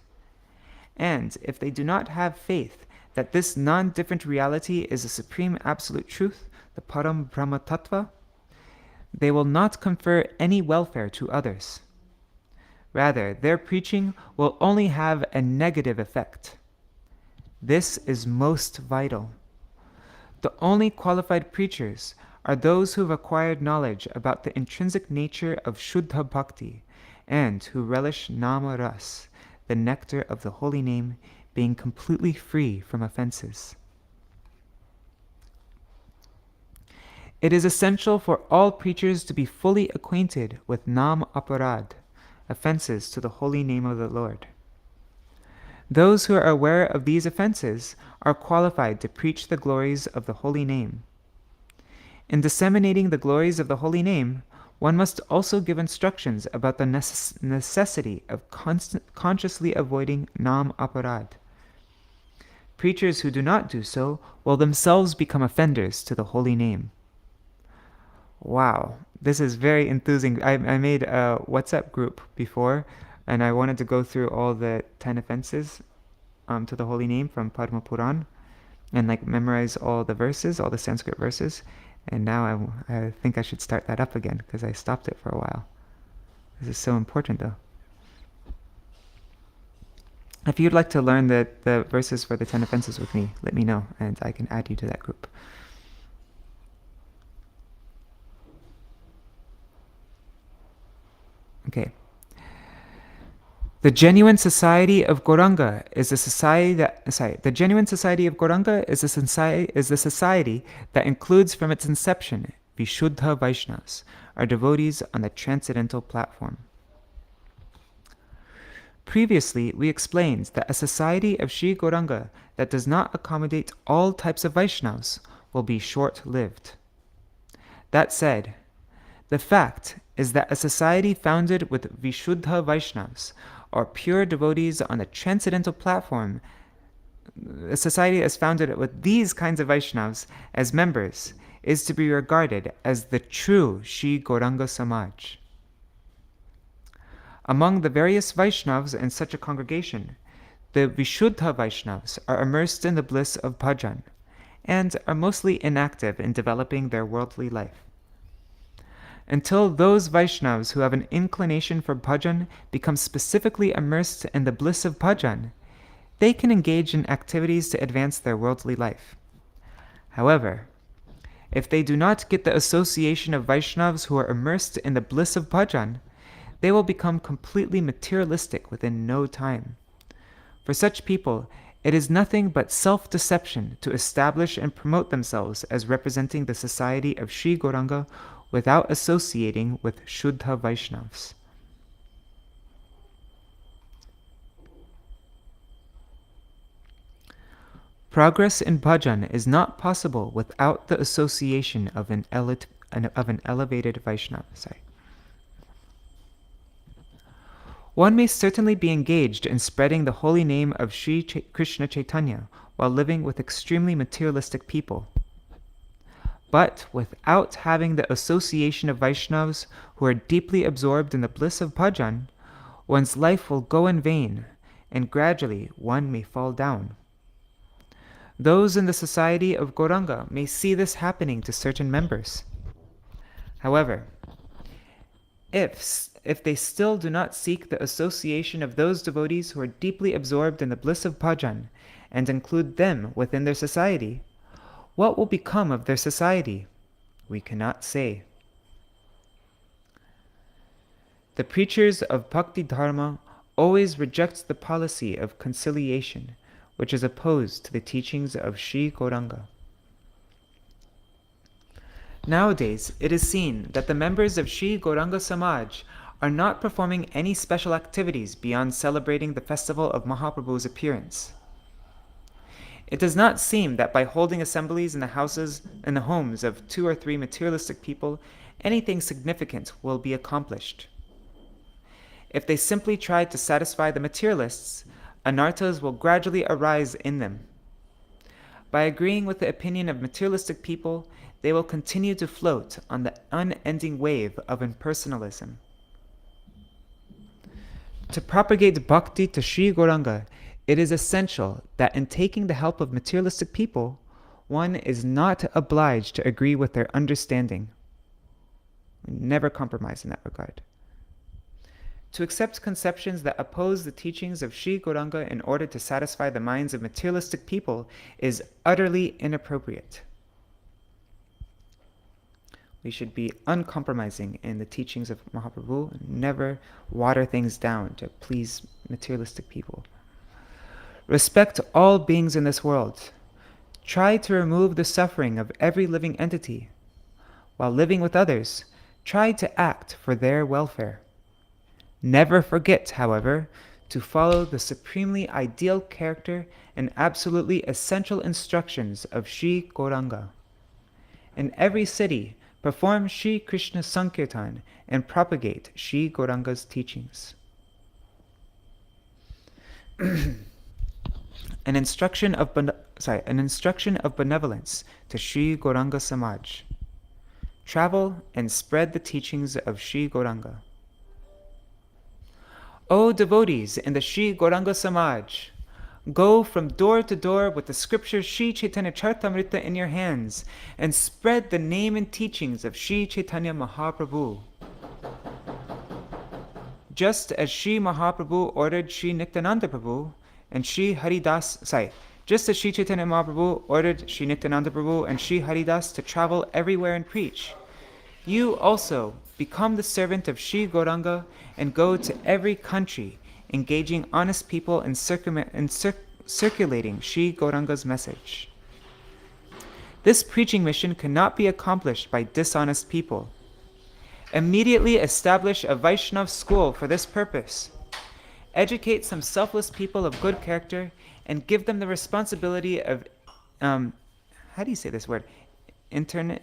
and if they do not have faith that this non-different reality is a supreme absolute truth, the Param Brahma Tattva, they will not confer any welfare to others. Rather, their preaching will only have a negative effect. This is most vital. The only qualified preachers are those who have acquired knowledge about the intrinsic nature of Shuddha Bhakti and who relish Nama Ras, the nectar of the holy name, being completely free from offenses. It is essential for all preachers to be fully acquainted with Nam Aparad, offenses to the holy name of the Lord. Those who are aware of these offenses are qualified to preach the glories of the holy name. In disseminating the glories of the holy name, one must also give instructions about the necessity of consciously avoiding Nam Aparad. Preachers who do not do so will themselves become offenders to the holy name. Wow, this is very enthusing. I made a WhatsApp group before, and I wanted to go through all the 10 offenses to the holy name from Padma Puran and memorize all the verses, all the Sanskrit verses. And now I think I should start that up again because I stopped it for a while. This is so important though. If you'd like to learn the verses for the 10 offenses with me, let me know and I can add you to that group. Okay. The genuine society of Gaurāṅga is the society that includes from its inception Vishuddha Vaishnavas, our devotees on the transcendental platform. Previously, we explained that a society of Śrī Gaurāṅga that does not accommodate all types of Vaishnavas will be short-lived. That said, the fact is that a society founded with Vishuddha Vaishnavas, or pure devotees on the transcendental platform, a society as founded with these kinds of Vaishnavas as members, is to be regarded as the true Śrī Gaurāṅga-samāja. Among the various Vaishnavas in such a congregation, the Vishuddha Vaishnavas are immersed in the bliss of bhajan and are mostly inactive in developing their worldly life. Until those Vaishnavas who have an inclination for bhajan become specifically immersed in the bliss of bhajan, they can engage in activities to advance their worldly life. However, if they do not get the association of Vaishnavas who are immersed in the bliss of bhajan, they will become completely materialistic within no time. For such people, it is nothing but self-deception to establish and promote themselves as representing the society of Śrī Gaurāṅga without associating with Shuddha Vaishnavas. Progress in bhajan is not possible without the association of an elevated Vaishnava. One may certainly be engaged in spreading the holy name of Sri Krishna Chaitanya while living with extremely materialistic people. But without having the association of Vaishnavas who are deeply absorbed in the bliss of bhajan, one's life will go in vain, and gradually one may fall down. Those in the society of Gauranga may see this happening to certain members. However, if they still do not seek the association of those devotees who are deeply absorbed in the bliss of bhajan and include them within their society, what will become of their society? We cannot say. The preachers of bhakti dharma always reject the policy of conciliation, which is opposed to the teachings of Śrī Gaurāṅga. Nowadays, it is seen that the members of Śrī Gaurāṅga-samāja are not performing any special activities beyond celebrating the festival of Mahaprabhu's appearance. It does not seem that by holding assemblies in the homes of 2 or 3 materialistic people, anything significant will be accomplished. If they simply try to satisfy the materialists, anarthas will gradually arise in them. By agreeing with the opinion of materialistic people, they will continue to float on the unending wave of impersonalism. To propagate bhakti to Śrī Gaurāṅga, it is essential that in taking the help of materialistic people, one is not obliged to agree with their understanding. We never compromise in that regard. To accept conceptions that oppose the teachings of Śrī Gaurāṅga in order to satisfy the minds of materialistic people is utterly inappropriate. We should be uncompromising in the teachings of Mahaprabhu and never water things down to please materialistic people. Respect all beings in this world. Try to remove the suffering of every living entity. While living with others, try to act for their welfare. Never forget, however, to follow the supremely ideal character and absolutely essential instructions of Śrī Gaurāṅga. In every city, perform Śrī Krishna Sankirtan and propagate Śrī Gaurāṅga's teachings. An instruction of benevolence to Śrī Gaurāṅga-samāja. Travel and spread the teachings of Śrī Gaurāṅga. O devotees in the Śrī Gaurāṅga-samāja, go from door to door with the scriptures Śrī Chaitanya Charitamrita in your hands and spread the name and teachings of Śrī Chaitanya Mahaprabhu. Just as Śrī Mahaprabhu ordered Śrī Nityananda Prabhu and Śrī Haridas, just as Śrī Chaitanya Mahaprabhu ordered Śrī Nityananda Prabhu and Śrī Haridas to travel everywhere and preach, you also become the servant of Śrī Gaurāṅga and go to every country, engaging honest people in circulating Śrī Gaurāṅga's message. This preaching mission cannot be accomplished by dishonest people. Immediately establish a Vaishnava school for this purpose. Educate some selfless people of good character and give them the responsibility of, how do you say this word? Internship?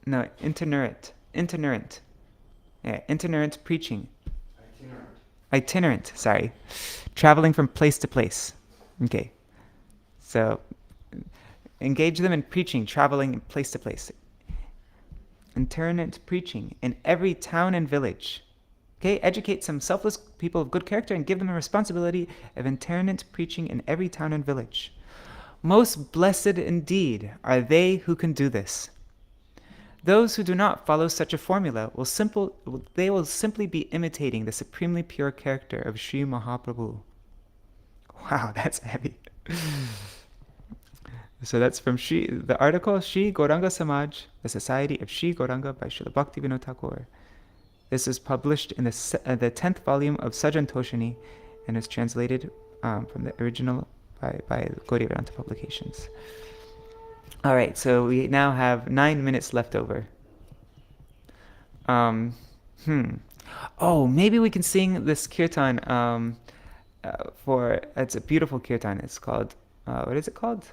No, itinerant. Yeah, itinerant preaching. Itinerant, sorry. Traveling from place to place. Okay. So, engage them in preaching, traveling place to place. Itinerant preaching in every town and village. Okay, educate some selfless people of good character and give them a responsibility of itinerant preaching in every town and village. Most blessed indeed are they who can do this. Those who do not follow such a formula will simply be imitating the supremely pure character of Sri Mahaprabhu. Wow, that's heavy. So that's from the article Śrī Gaurāṅga-samāja, the Society of Śrī Gaurāṅga by Śrīla Bhaktivinoda Ṭhākura. This is published in the 10th volume of Sajan Toshini and is translated from the original by Gaudiya Vedanta Publications. All right, so we now have 9 minutes left over. Oh, maybe we can sing this kirtan it's a beautiful kirtan. It's called, what is it called?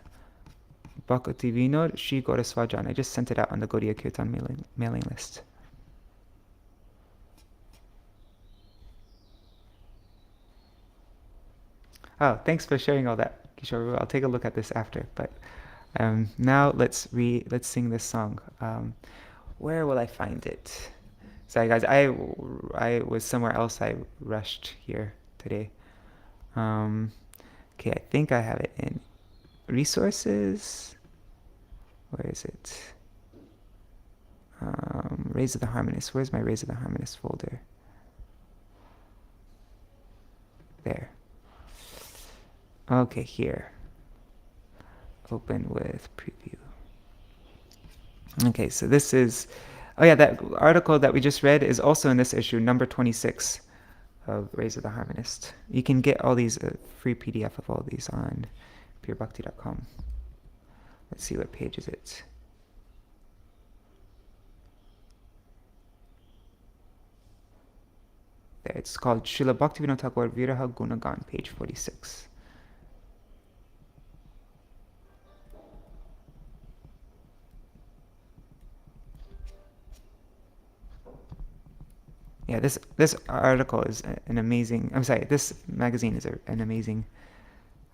Bhaktivinoda Śrī Gaurāṅga-samāja. I just sent it out on the Gaudiya Kirtan mailing list. Oh, thanks for sharing all that, Kishore. I'll take a look at this after. But now let's sing this song. Where will I find it? Sorry, guys. I was somewhere else. I rushed here today. Okay, I think I have it in resources. Where is it? Raise of the Harmonist. Where's my Raise of the Harmonist folder? There. Okay, here. Open with preview. Okay, so this is... Oh yeah, that article that we just read is also in this issue, number 26 of Raise of the Harmonist. You can get all these free PDF of all these on purebhakti.com. Let's see, what page is it? There, it's called Śrīla Bhaktivinoda Ṭhākura Viraha Gunagan, page 46. Yeah, this article is an amazing... I'm sorry, this magazine is an amazing...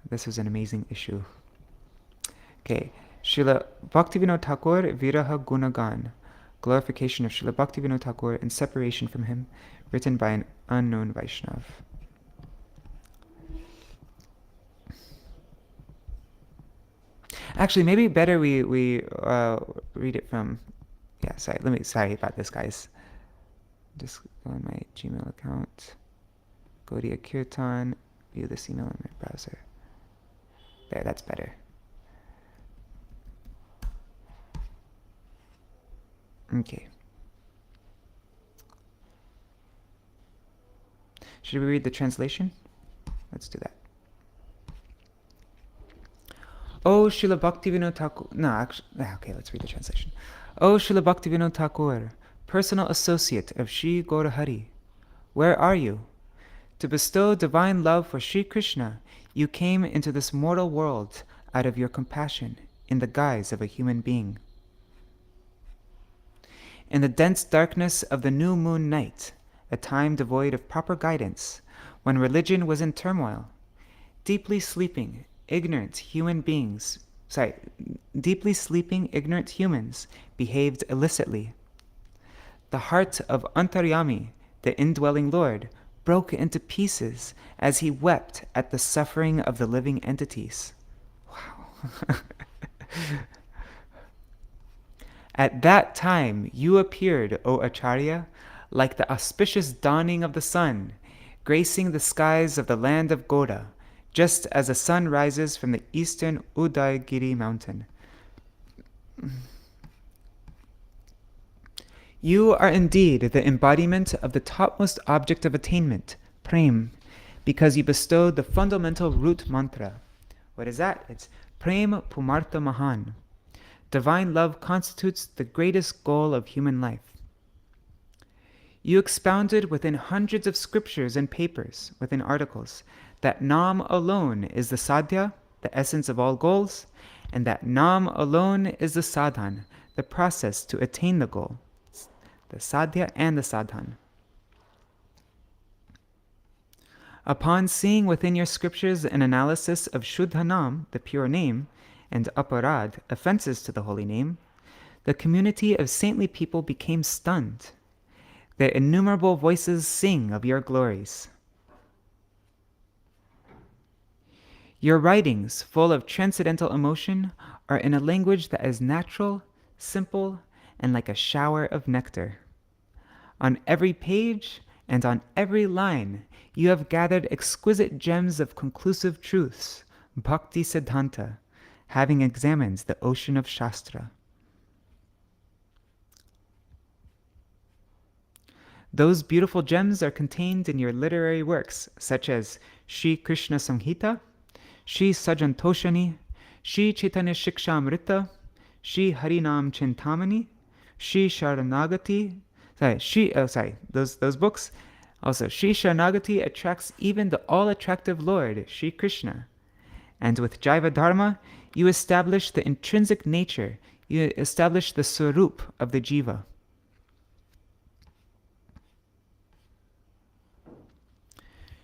This was an amazing issue. Okay, Śrīla Bhaktivinoda Ṭhākura Viraha Gunagan, glorification of Śrīla Bhaktivinoda Ṭhākura and separation from him, written by an unknown Vaishnav. Actually, maybe better we read it from... Yeah, sorry about this, guys. Just go on my Gmail account, Gaudiya Kirtan, view this email in my browser. There, that's better. Okay. Should we read the translation? Let's do that. Oh, Śrīla Bhaktivinoda Ṭhākura... No, actually... Okay, let's read the translation. Oh, Śrīla Bhaktivinoda Ṭhākura, personal associate of Śrī Gaurāhari, where are you? To bestow divine love for Śrī Krishna, you came into this mortal world out of your compassion in the guise of a human being. In the dense darkness of the new moon night, a time devoid of proper guidance, when religion was in turmoil, deeply sleeping, ignorant humans behaved illicitly. The heart of Antaryami, the indwelling Lord, broke into pieces as he wept at the suffering of the living entities. Wow. At that time you appeared, O Acharya, like the auspicious dawning of the sun, gracing the skies of the land of Goda, just as the sun rises from the eastern Udayagiri mountain. You are indeed the embodiment of the topmost object of attainment, Prem, because you bestowed the fundamental root mantra. What is that? It's Prem Pumartha Mahan. Divine love constitutes the greatest goal of human life. You expounded within hundreds of scriptures and papers, within articles, that Nam alone is the sadhya, the essence of all goals, and that Nam alone is the sadhan, the process to attain the goal. The sadhya and the sadhan. Upon seeing within your scriptures an analysis of Shuddhanam, the pure name, and Aparad, offenses to the holy name, the community of saintly people became stunned. The innumerable voices sing of your glories. Your writings, full of transcendental emotion, are in a language that is natural, simple, and like a shower of nectar. On every page and on every line, you have gathered exquisite gems of conclusive truths, Bhakti Siddhanta, having examined the ocean of Shastra. Those beautiful gems are contained in your literary works, such as Śrī Krishna Samhita, Śrī Sajantoshani, Śrī Chaitanya Shikshamrita, Śrī Harinam Chintamani, Śrī Sharanagati. Those books. Also, Śrī Sharanagati attracts even the all-attractive Lord, Śrī Krishna. And with Jaiva Dharma, you establish the intrinsic nature, you establish the swarup of the jiva.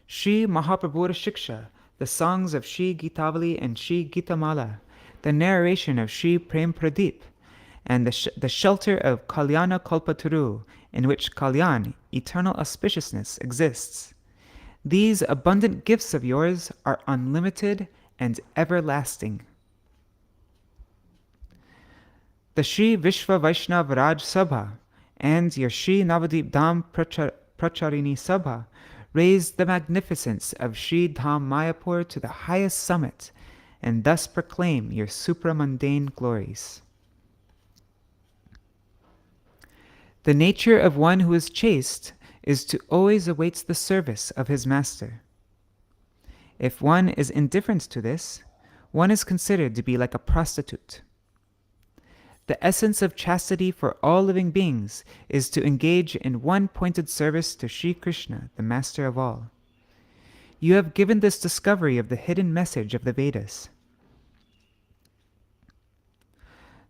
Śrī Mahaprabhura Shiksha, the songs of Śrī Gitavali and Śrī Gitamala, the narration of Śrī Prem Pradeep, and the shelter of Kalyana Kalpataru, in which Kalyan, eternal auspiciousness, exists. These abundant gifts of yours are unlimited and everlasting. The Śrī Vishva Vaishnav Raj Sabha and your Śrī Navadip Dham Pracharini Sabha raised the magnificence of Śrī Dham Mayapur to the highest summit, and thus proclaim your supramundane glories. The nature of one who is chaste is to always await the service of his master. If one is indifferent to this, one is considered to be like a prostitute. The essence of chastity for all living beings is to engage in one-pointed service to Śrī Krishna, the master of all. You have given this discovery of the hidden message of the Vedas.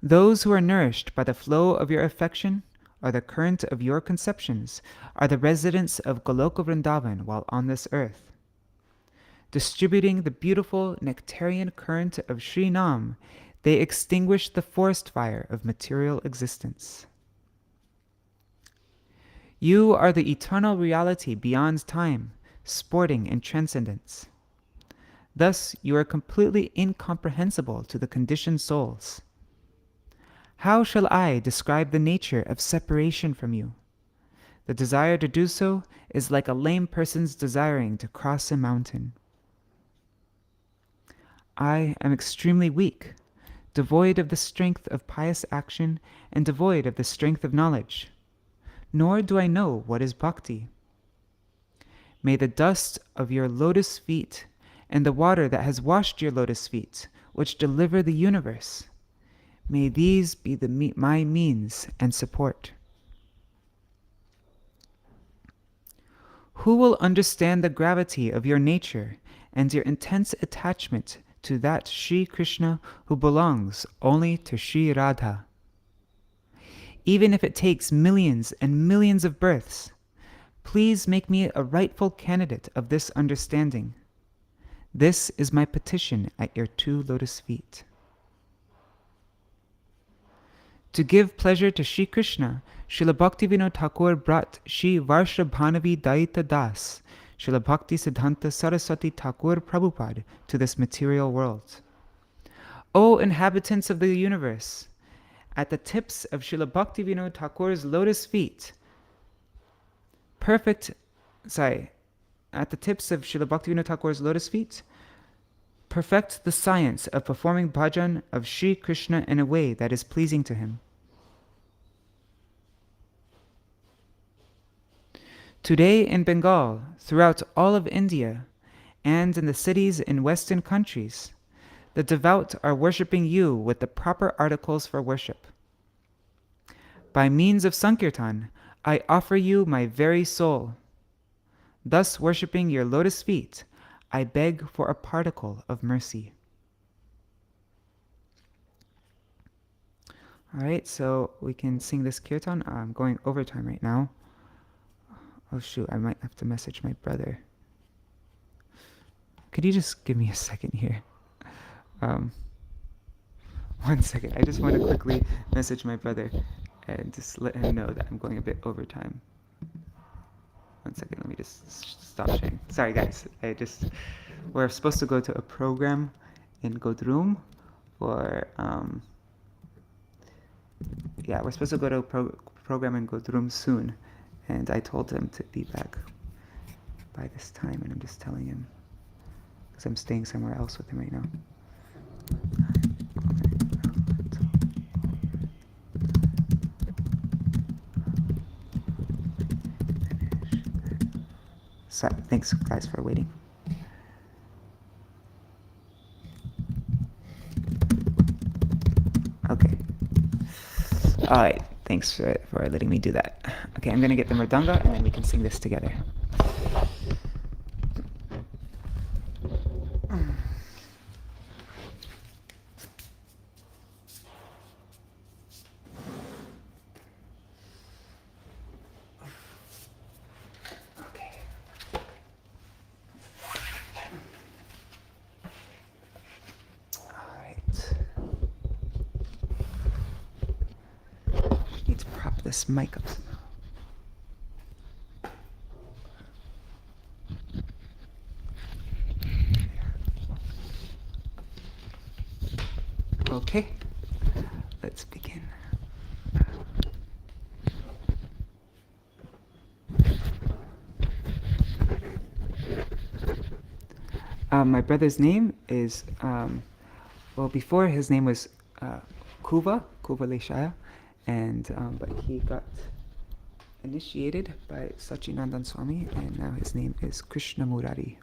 Those who are nourished by the flow of your affection or the current of your conceptions are the residents of Goloka Vrindavan while on this earth. Distributing the beautiful nectarian current of Śrī Nam, they extinguish the forest fire of material existence. You are the eternal reality beyond time, sporting in transcendence. Thus, you are completely incomprehensible to the conditioned souls. How shall I describe the nature of separation from you? The desire to do so is like a lame person's desiring to cross a mountain. I am extremely weak, devoid of the strength of pious action and devoid of the strength of knowledge, nor do I know what is bhakti. May the dust of your lotus feet and the water that has washed your lotus feet, which deliver the universe, may these be my means and support. Who will understand the gravity of your nature and your intense attachment to that Śrī Krishna who belongs only to Śrī Radha? Even if it takes millions and millions of births, please make me a rightful candidate of this understanding. This is my petition at your two lotus feet. To give pleasure to Śrī Krishna, Śrīla Bhaktivinoda Ṭhākura brought Śrī Varshabhanavi Daita Das, Śrīla Bhakti Siddhanta Saraswati Thakur Prabhupada, to this material world. O inhabitants of the universe, at the tips of Śrīla Bhaktivinoda Ṭhākura's lotus feet, at the tips of Śrīla Bhaktivinoda Ṭhākura's lotus feet, perfect the science of performing bhajan of Śrī Krishna in a way that is pleasing to him. Today in Bengal, throughout all of India, and in the cities in Western countries, the devout are worshipping you with the proper articles for worship. By means of Sankirtan, I offer you my very soul. Thus worshipping your lotus feet, I beg for a particle of mercy. All right, so we can sing this kirtan. I'm going overtime right now. Oh shoot, I might have to message my brother. Could you just give me a second here? 1 second. I just want to quickly message my brother and just let him know that I'm going a bit overtime. 1 second, let me just stop sharing. Sorry guys, we're supposed to go to a program in Godrum for, we're supposed to go to a program in Godrum soon, and I told him to be back by this time, and I'm just telling him, because I'm staying somewhere else with him right now. So, thanks guys for waiting. Okay. Alright, thanks for letting me do that. Okay, I'm gonna get the mridanga and then we can sing this together. Need to prop this mic up somehow. Okay, let's begin. My brother's name is, before his name was Kuva Leshaya, and but he got initiated by Sachinandan Swami, and now his name is Krishna Murari.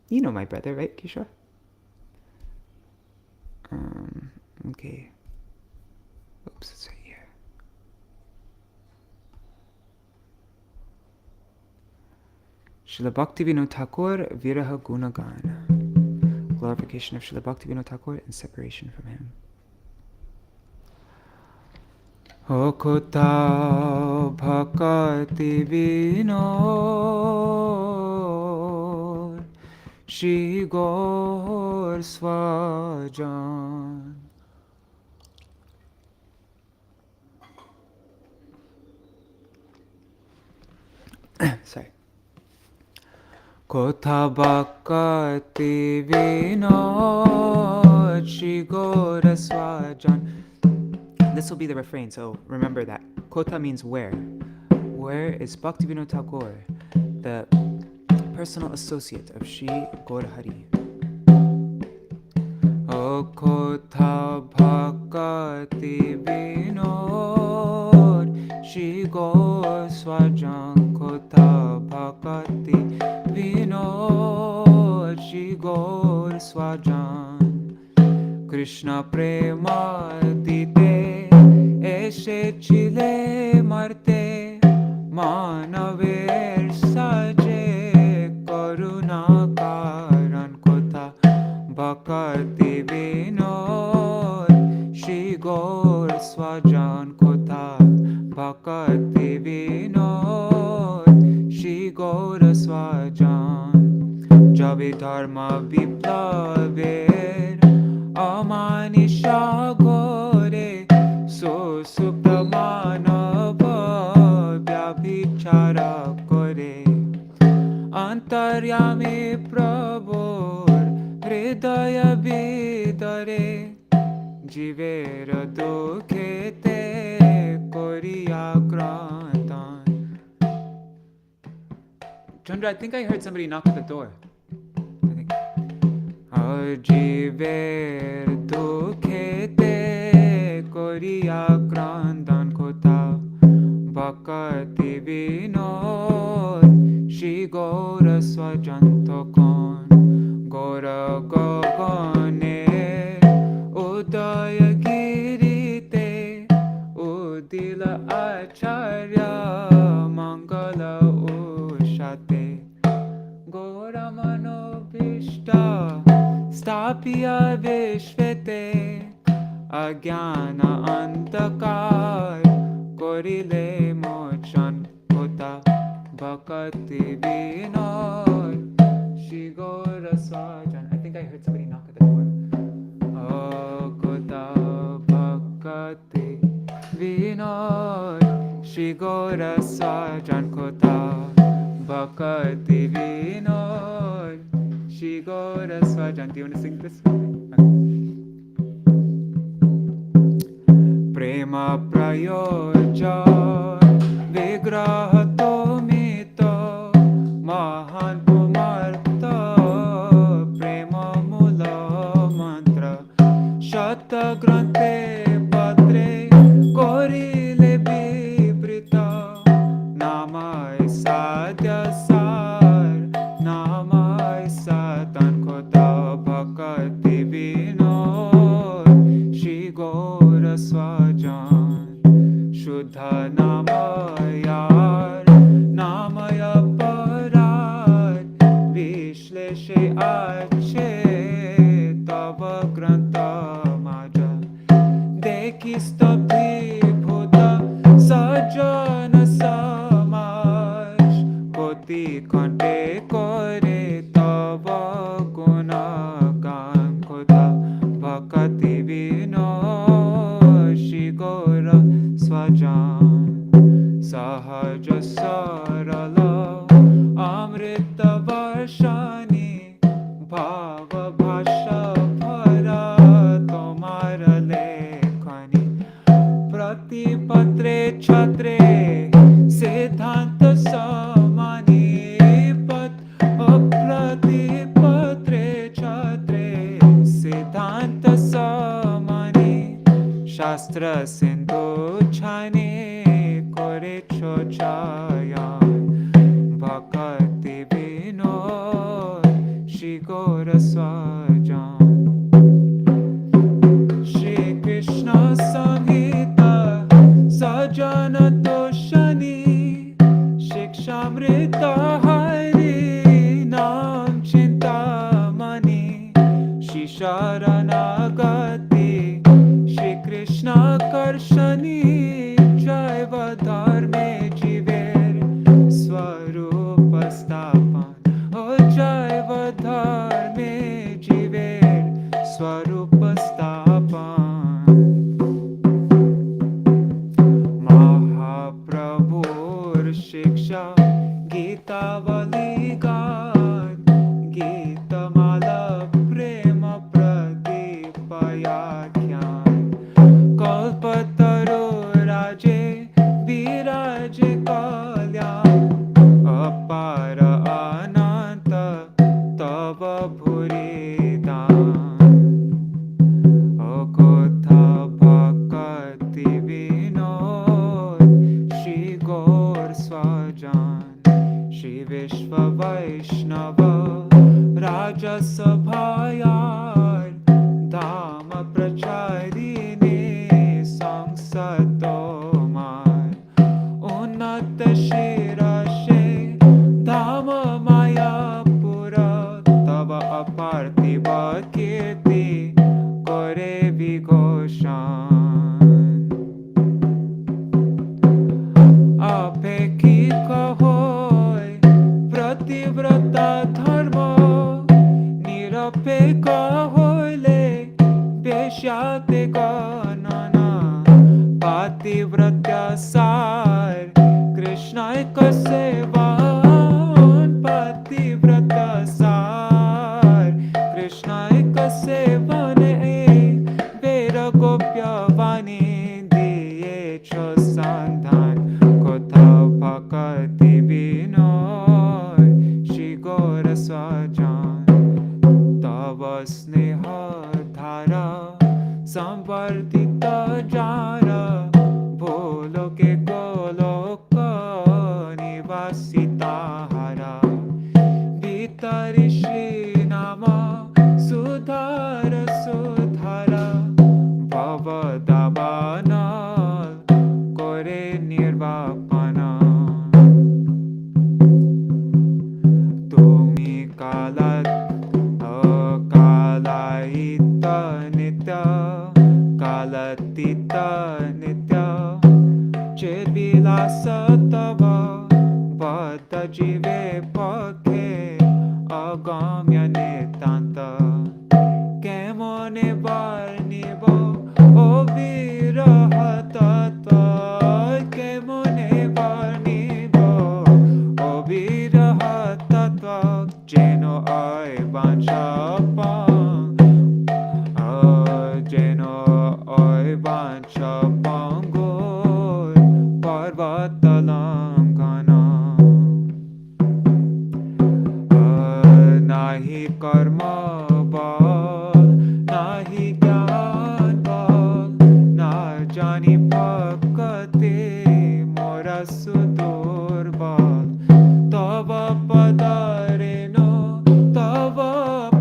You know my brother, right, Kishore? Okay. Oops, it's right here. Śrīla Bhaktivinoda Ṭhākura Viraha Gunagana. Glorification of Śrīla Bhaktivinoda Ṭhākura and separation from him. Okota Bhaktivinoda Śrī Gaurāṅga-samāja. Sorry. Kotha Bhaktivinoda Śrī Gaurāṅga-samāja. This will be the refrain, so remember that. Kotha means where. Where is Bhaktivinoda Ṭhākura, the personal associate of Śrī Gaurāṅga. O Kotha Bhaktivinoda Śrī Gaurāṅga-samāja. Kotha Bhaktivinoda Śrī Gaurāṅga-samāja. Krishna prema dite eshe chile marte manaver saje karuna karan. Kotha Bhaktivinoda Śrī Gaurāṅga-samāja. Kotha Bhaktivinoda Śrī Gaurāṅga-samāja. Jabe dharma viplaver amanisha gore so supramanava vyabhichara kore. Antaryami prabhur hridaya vidare jivera dukhete koriya krantan. Chandra, I think I heard somebody knock at the door. Jiver dukhete koriya krandan. Kotha Bhaktivinoda Śrī Gaurāṅga-samāja. Gaura gagane udaya girite udila acharya mangala ushate. Gaura manobhishta Stapya vishvete agyana antakar korile mochan. Kotha Bhaktivinoda Śrī Gaurāṅga-samāja. I think I heard somebody knock at the door. Kotha Bhaktivinoda Gaura Swajan Kota Bhaktivinoda Śrī Gaurāṅga-samāja. Do you want to sing this with me? Prema prayojan vigraha tomito mahan pumarta prema mula mantra shata grante patre korile bibrita namai sadya sar namai satan kota bhakti vinod Śrī Gaurāṅga-samāja. Shuddha namayar namaya parat vishleshe ache tava granta maja dekhi stabdhi bhuta sajana samaj koti kante kore tava gunagan kota bhakti vinod Śrī Gaurāṅga-samāja. Sahaja sarala amrita varshani bhava bhasha bhara tomara lekhani pratipatre chhatre siddhanta samani pat apratipatre chhatre siddhanta samani shastra sindhu chhani korecho chayan bhakti vinod Śrī Gaurāṅga-samāja. Shri Krishna Samhita Sajana Toshani Shikshamrita Hari Nam Chintamani Shri Sharanagati Shri Krishna Karshani Jaiva dharme jiver swarupa stapan O Jaiva dharme jiver swarupa stapan Mahaprabhur shiksha Gita valigan Gita mala prema pradipayakyan Kalpataru raje viraje kalyan apara ananta tava bhuridan akotha bhakti vinod Śrī Gaurāṅga-samāja. Śrī Vishva Vaishnava Raja Sabhayar Dhama Pracharini Samsatomar Unnata Shirashe Dhama Mayapura Tava aparthiva kirti Kore Vighoshan Apekika hoy Prativrata dharma Nirapeka hoyle Beshyate kanana Pativratya sar Krishna ka sevan Pativratya sar Krishna ka sevan Vera gopya vani diye cho sandhan Kotha bhakti vinod Śrī Gaurāṅga-samāja. Tava sneha dhara samvardita jara bholoke goloka nivasita hara vitari Shri nama sudhara sudhara bhavadavana kore nirvapana tumi kalat akalaita nitya kalatita nitya chirvilasa tava bhatta jive pakhe agamya nitanta kemone varnibo o viraha tattva kemone var jeno oi banchapang jeno oi banchapangor parvatalangana nahi karma bal nahi gyan bal na jani bhakti mora sudur bal tava padareno tava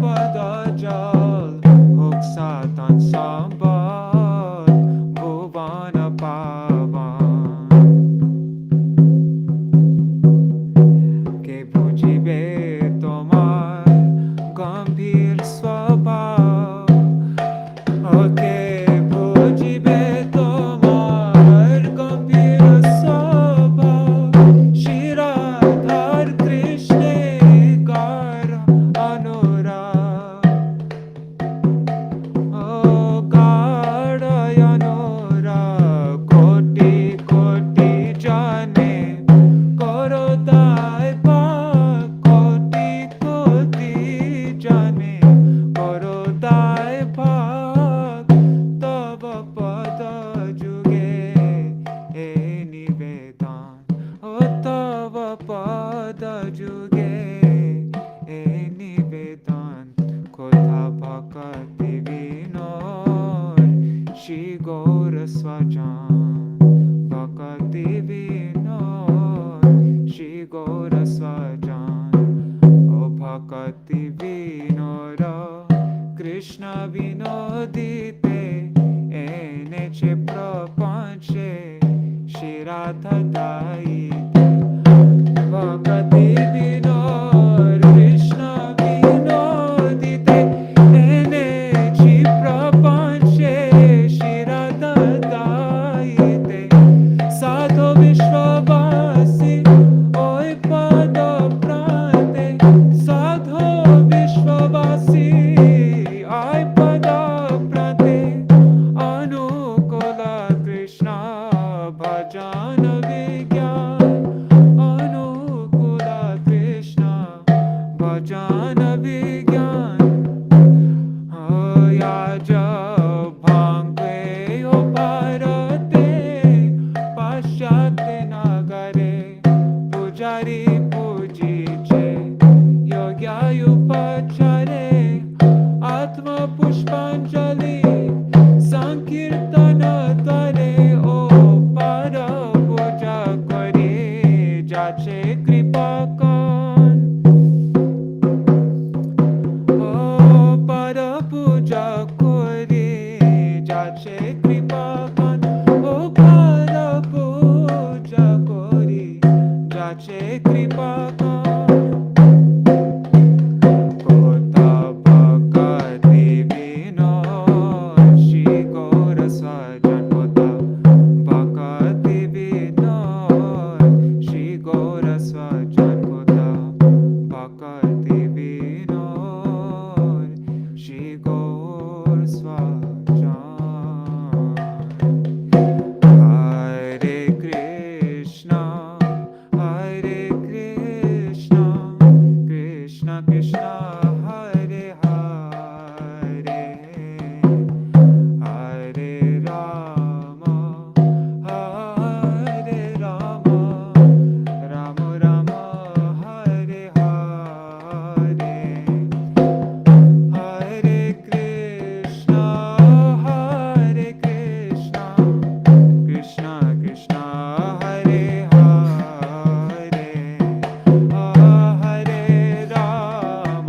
padajal hok satan sambal bhuvana pavan ke bujibe tomar gambhir swabhav ওকে বুঝিবে তোমার গম্ভীর স্বভাব শিরাধার কৃষ্ণে গার অনুরাগ ও গাঢ় অনুরাগ কোটি কোটি জানে করো দায় ভাগ কোটি কোটি জানে করো দায় ভাগ তব পদ যুগে এ নিবেদন ও তব পদ যুগে এ নিবেদন কোথা ভক্তি বিনোদ শ্রী গৌর স্বজন ভক্তি বিনোদ শ্রী গৌর স্বজন ও ভক্তি বিনোদ কৃষ্ণ বিনোদিতে এনেছে প্রপঞ্চে শ্রী রাধা দায়িতে ভক্তি বিনোদ কৃষ্ণ বিনোদিতে এনেছি প্রপঞ্চে শ্রী রাধা দায়িতে সাধু বিশ্ববাসী ওই পদ প্রান্তে সাধু বিশ্ববাসী আয় পদ প্রান্তে অনুকূল কৃষ্ণ ভজন বিজ্ঞান অনুকূল কৃষ্ণ ভজন বিজ্ঞান আজ ভাঙ্গে ও ভারতে পাশ্চাত্যে নগরে পূজারি পূজিছে যোগ্যায়ুপচারে আত্মপুষ্পাঞ্জলি সংকীর্তন তরে ও পার পূজা করে যাচ্ছে কৃপা কন ও পার পূজা করে যাচ্ছে কৃপা কন ও পার পূজা করে যাচ্ছে কৃপা কন কোথা ভক্তি বিনোদ শ্রী গৌর স্বজন কোথা ভক্তি বিনোদ শ্রী গৌর স্বজন কোথা ভক্তি বিনোদ শ্রী গৌর স্বজন হরে Krishna Krishna Krishna Hare Hare Hare Ram Ram Ram Hare Hare Hare Krishna Krishna Krishna Hare Hare Hare Ram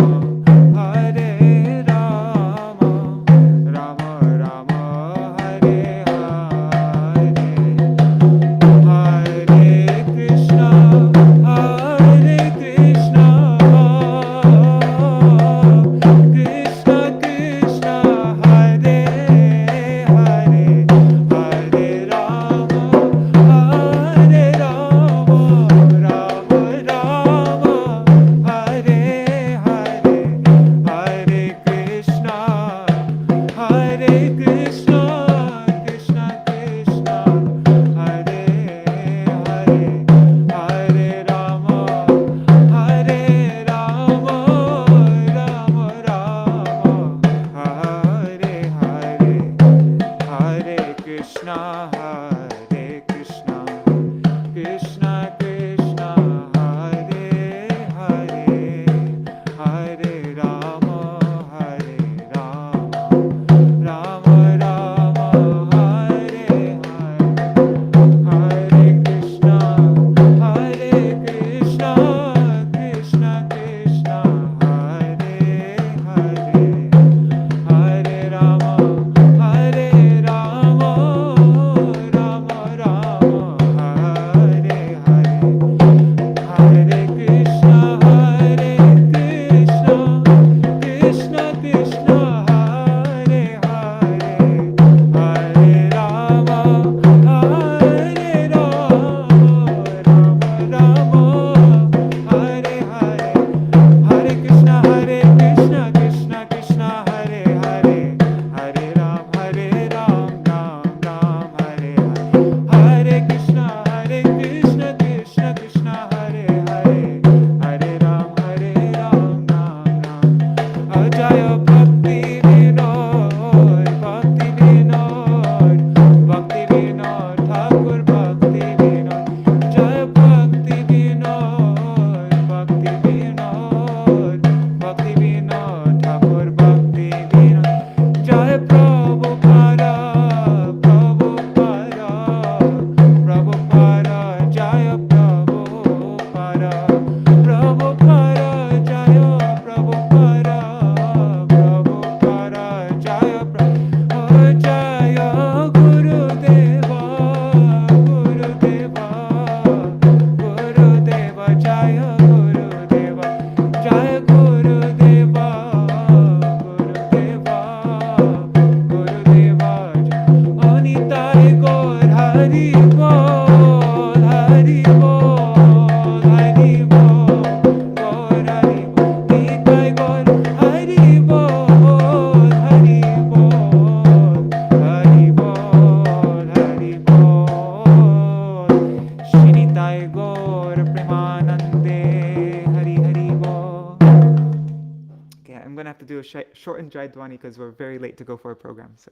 have to do a shortened Jai Dwani because we're very late to go for a program. So,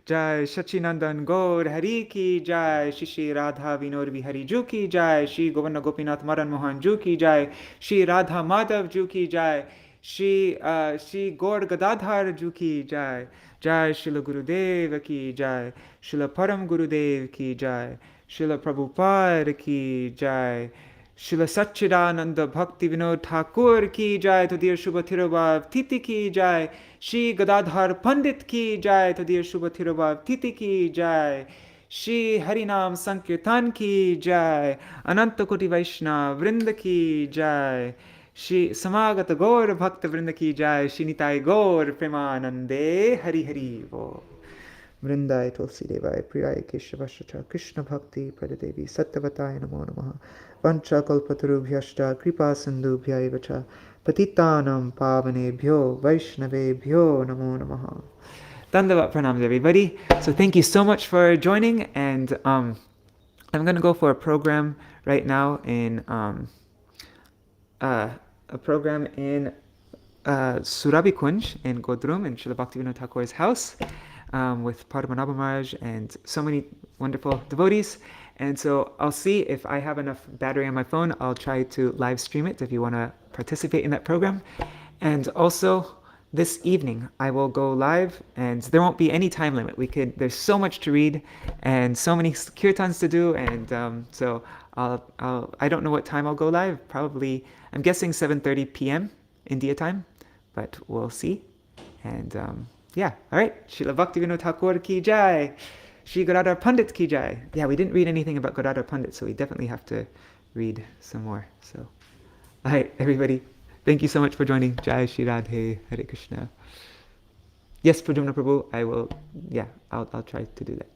Jai Shachinandan Gaur Hari Ki Jai, Shri Radha Vinod Vihari Ju Ki Jai, Shri Govinda Gopinath Madan Mohan Ju Ki Jai, Shri Radha Madhav Ju Ki Jai, Shri Gaur Gadadhar Ju Ki Jai, Jai Srila Gurudev Ki Jai, Srila Param Gurudev Ki Jai, Srila Prabhupada Ki Jai, Śrīla Satchidananda Bhaktivinoda Ṭhākura ki jai, to dear Shubha Tirobhav Titi ki jai, Śrī Gadadhar Pandit ki jai, to dear Shubha Tirobhav Titi ki jai, Śrī Harinam Sankirtan ki jai, Ananta Koti Vaishnav Vrinda ki jai, Śrī Samagata Gaur Bhakta Vrinda ki jai, Śrī Nitai Gaur Premanande Hari Hari Vo. Vrindai Tulsi Devai Priyai Keshavashacha Krishna Bhakti Pradadevi Sattvatai Namo Namaha Vancha Kalpatarubhyashta Kripa Sindhubhya Evacha Patitanam Pavanebhyo Vaishnavebhyo Namo Namaha. Dandavat pranams, everybody. So thank you so much for joining, and I'm going to go for a program right now in Surabhi Kunj in Godrum in Śrīla Bhaktivinoda Ṭhākura's house. With Padmanabha Maharaj and so many wonderful devotees. And so I'll see if I have enough battery on my phone. I'll try to live stream it if you want to participate in that program. And also this evening I will go live, and there won't be any time limit. There's so much to read and so many kirtans to do, and so I don't know what time I'll go live. Probably, I'm guessing 7:30 p.m. India time, but we'll see. And yeah, all right. Śrīla Bhaktivinoda Ṭhākura ki jai. Śrī Gadadhar Pandit ki jai. Yeah, we didn't read anything about Gadadhar Pandit, so we definitely have to read some more. So, all right, everybody. Thank you so much for joining. Jai Shri Radhe, Hare Krishna. Yes, Pradyumna Prabhu, I will, yeah, I'll try to do that.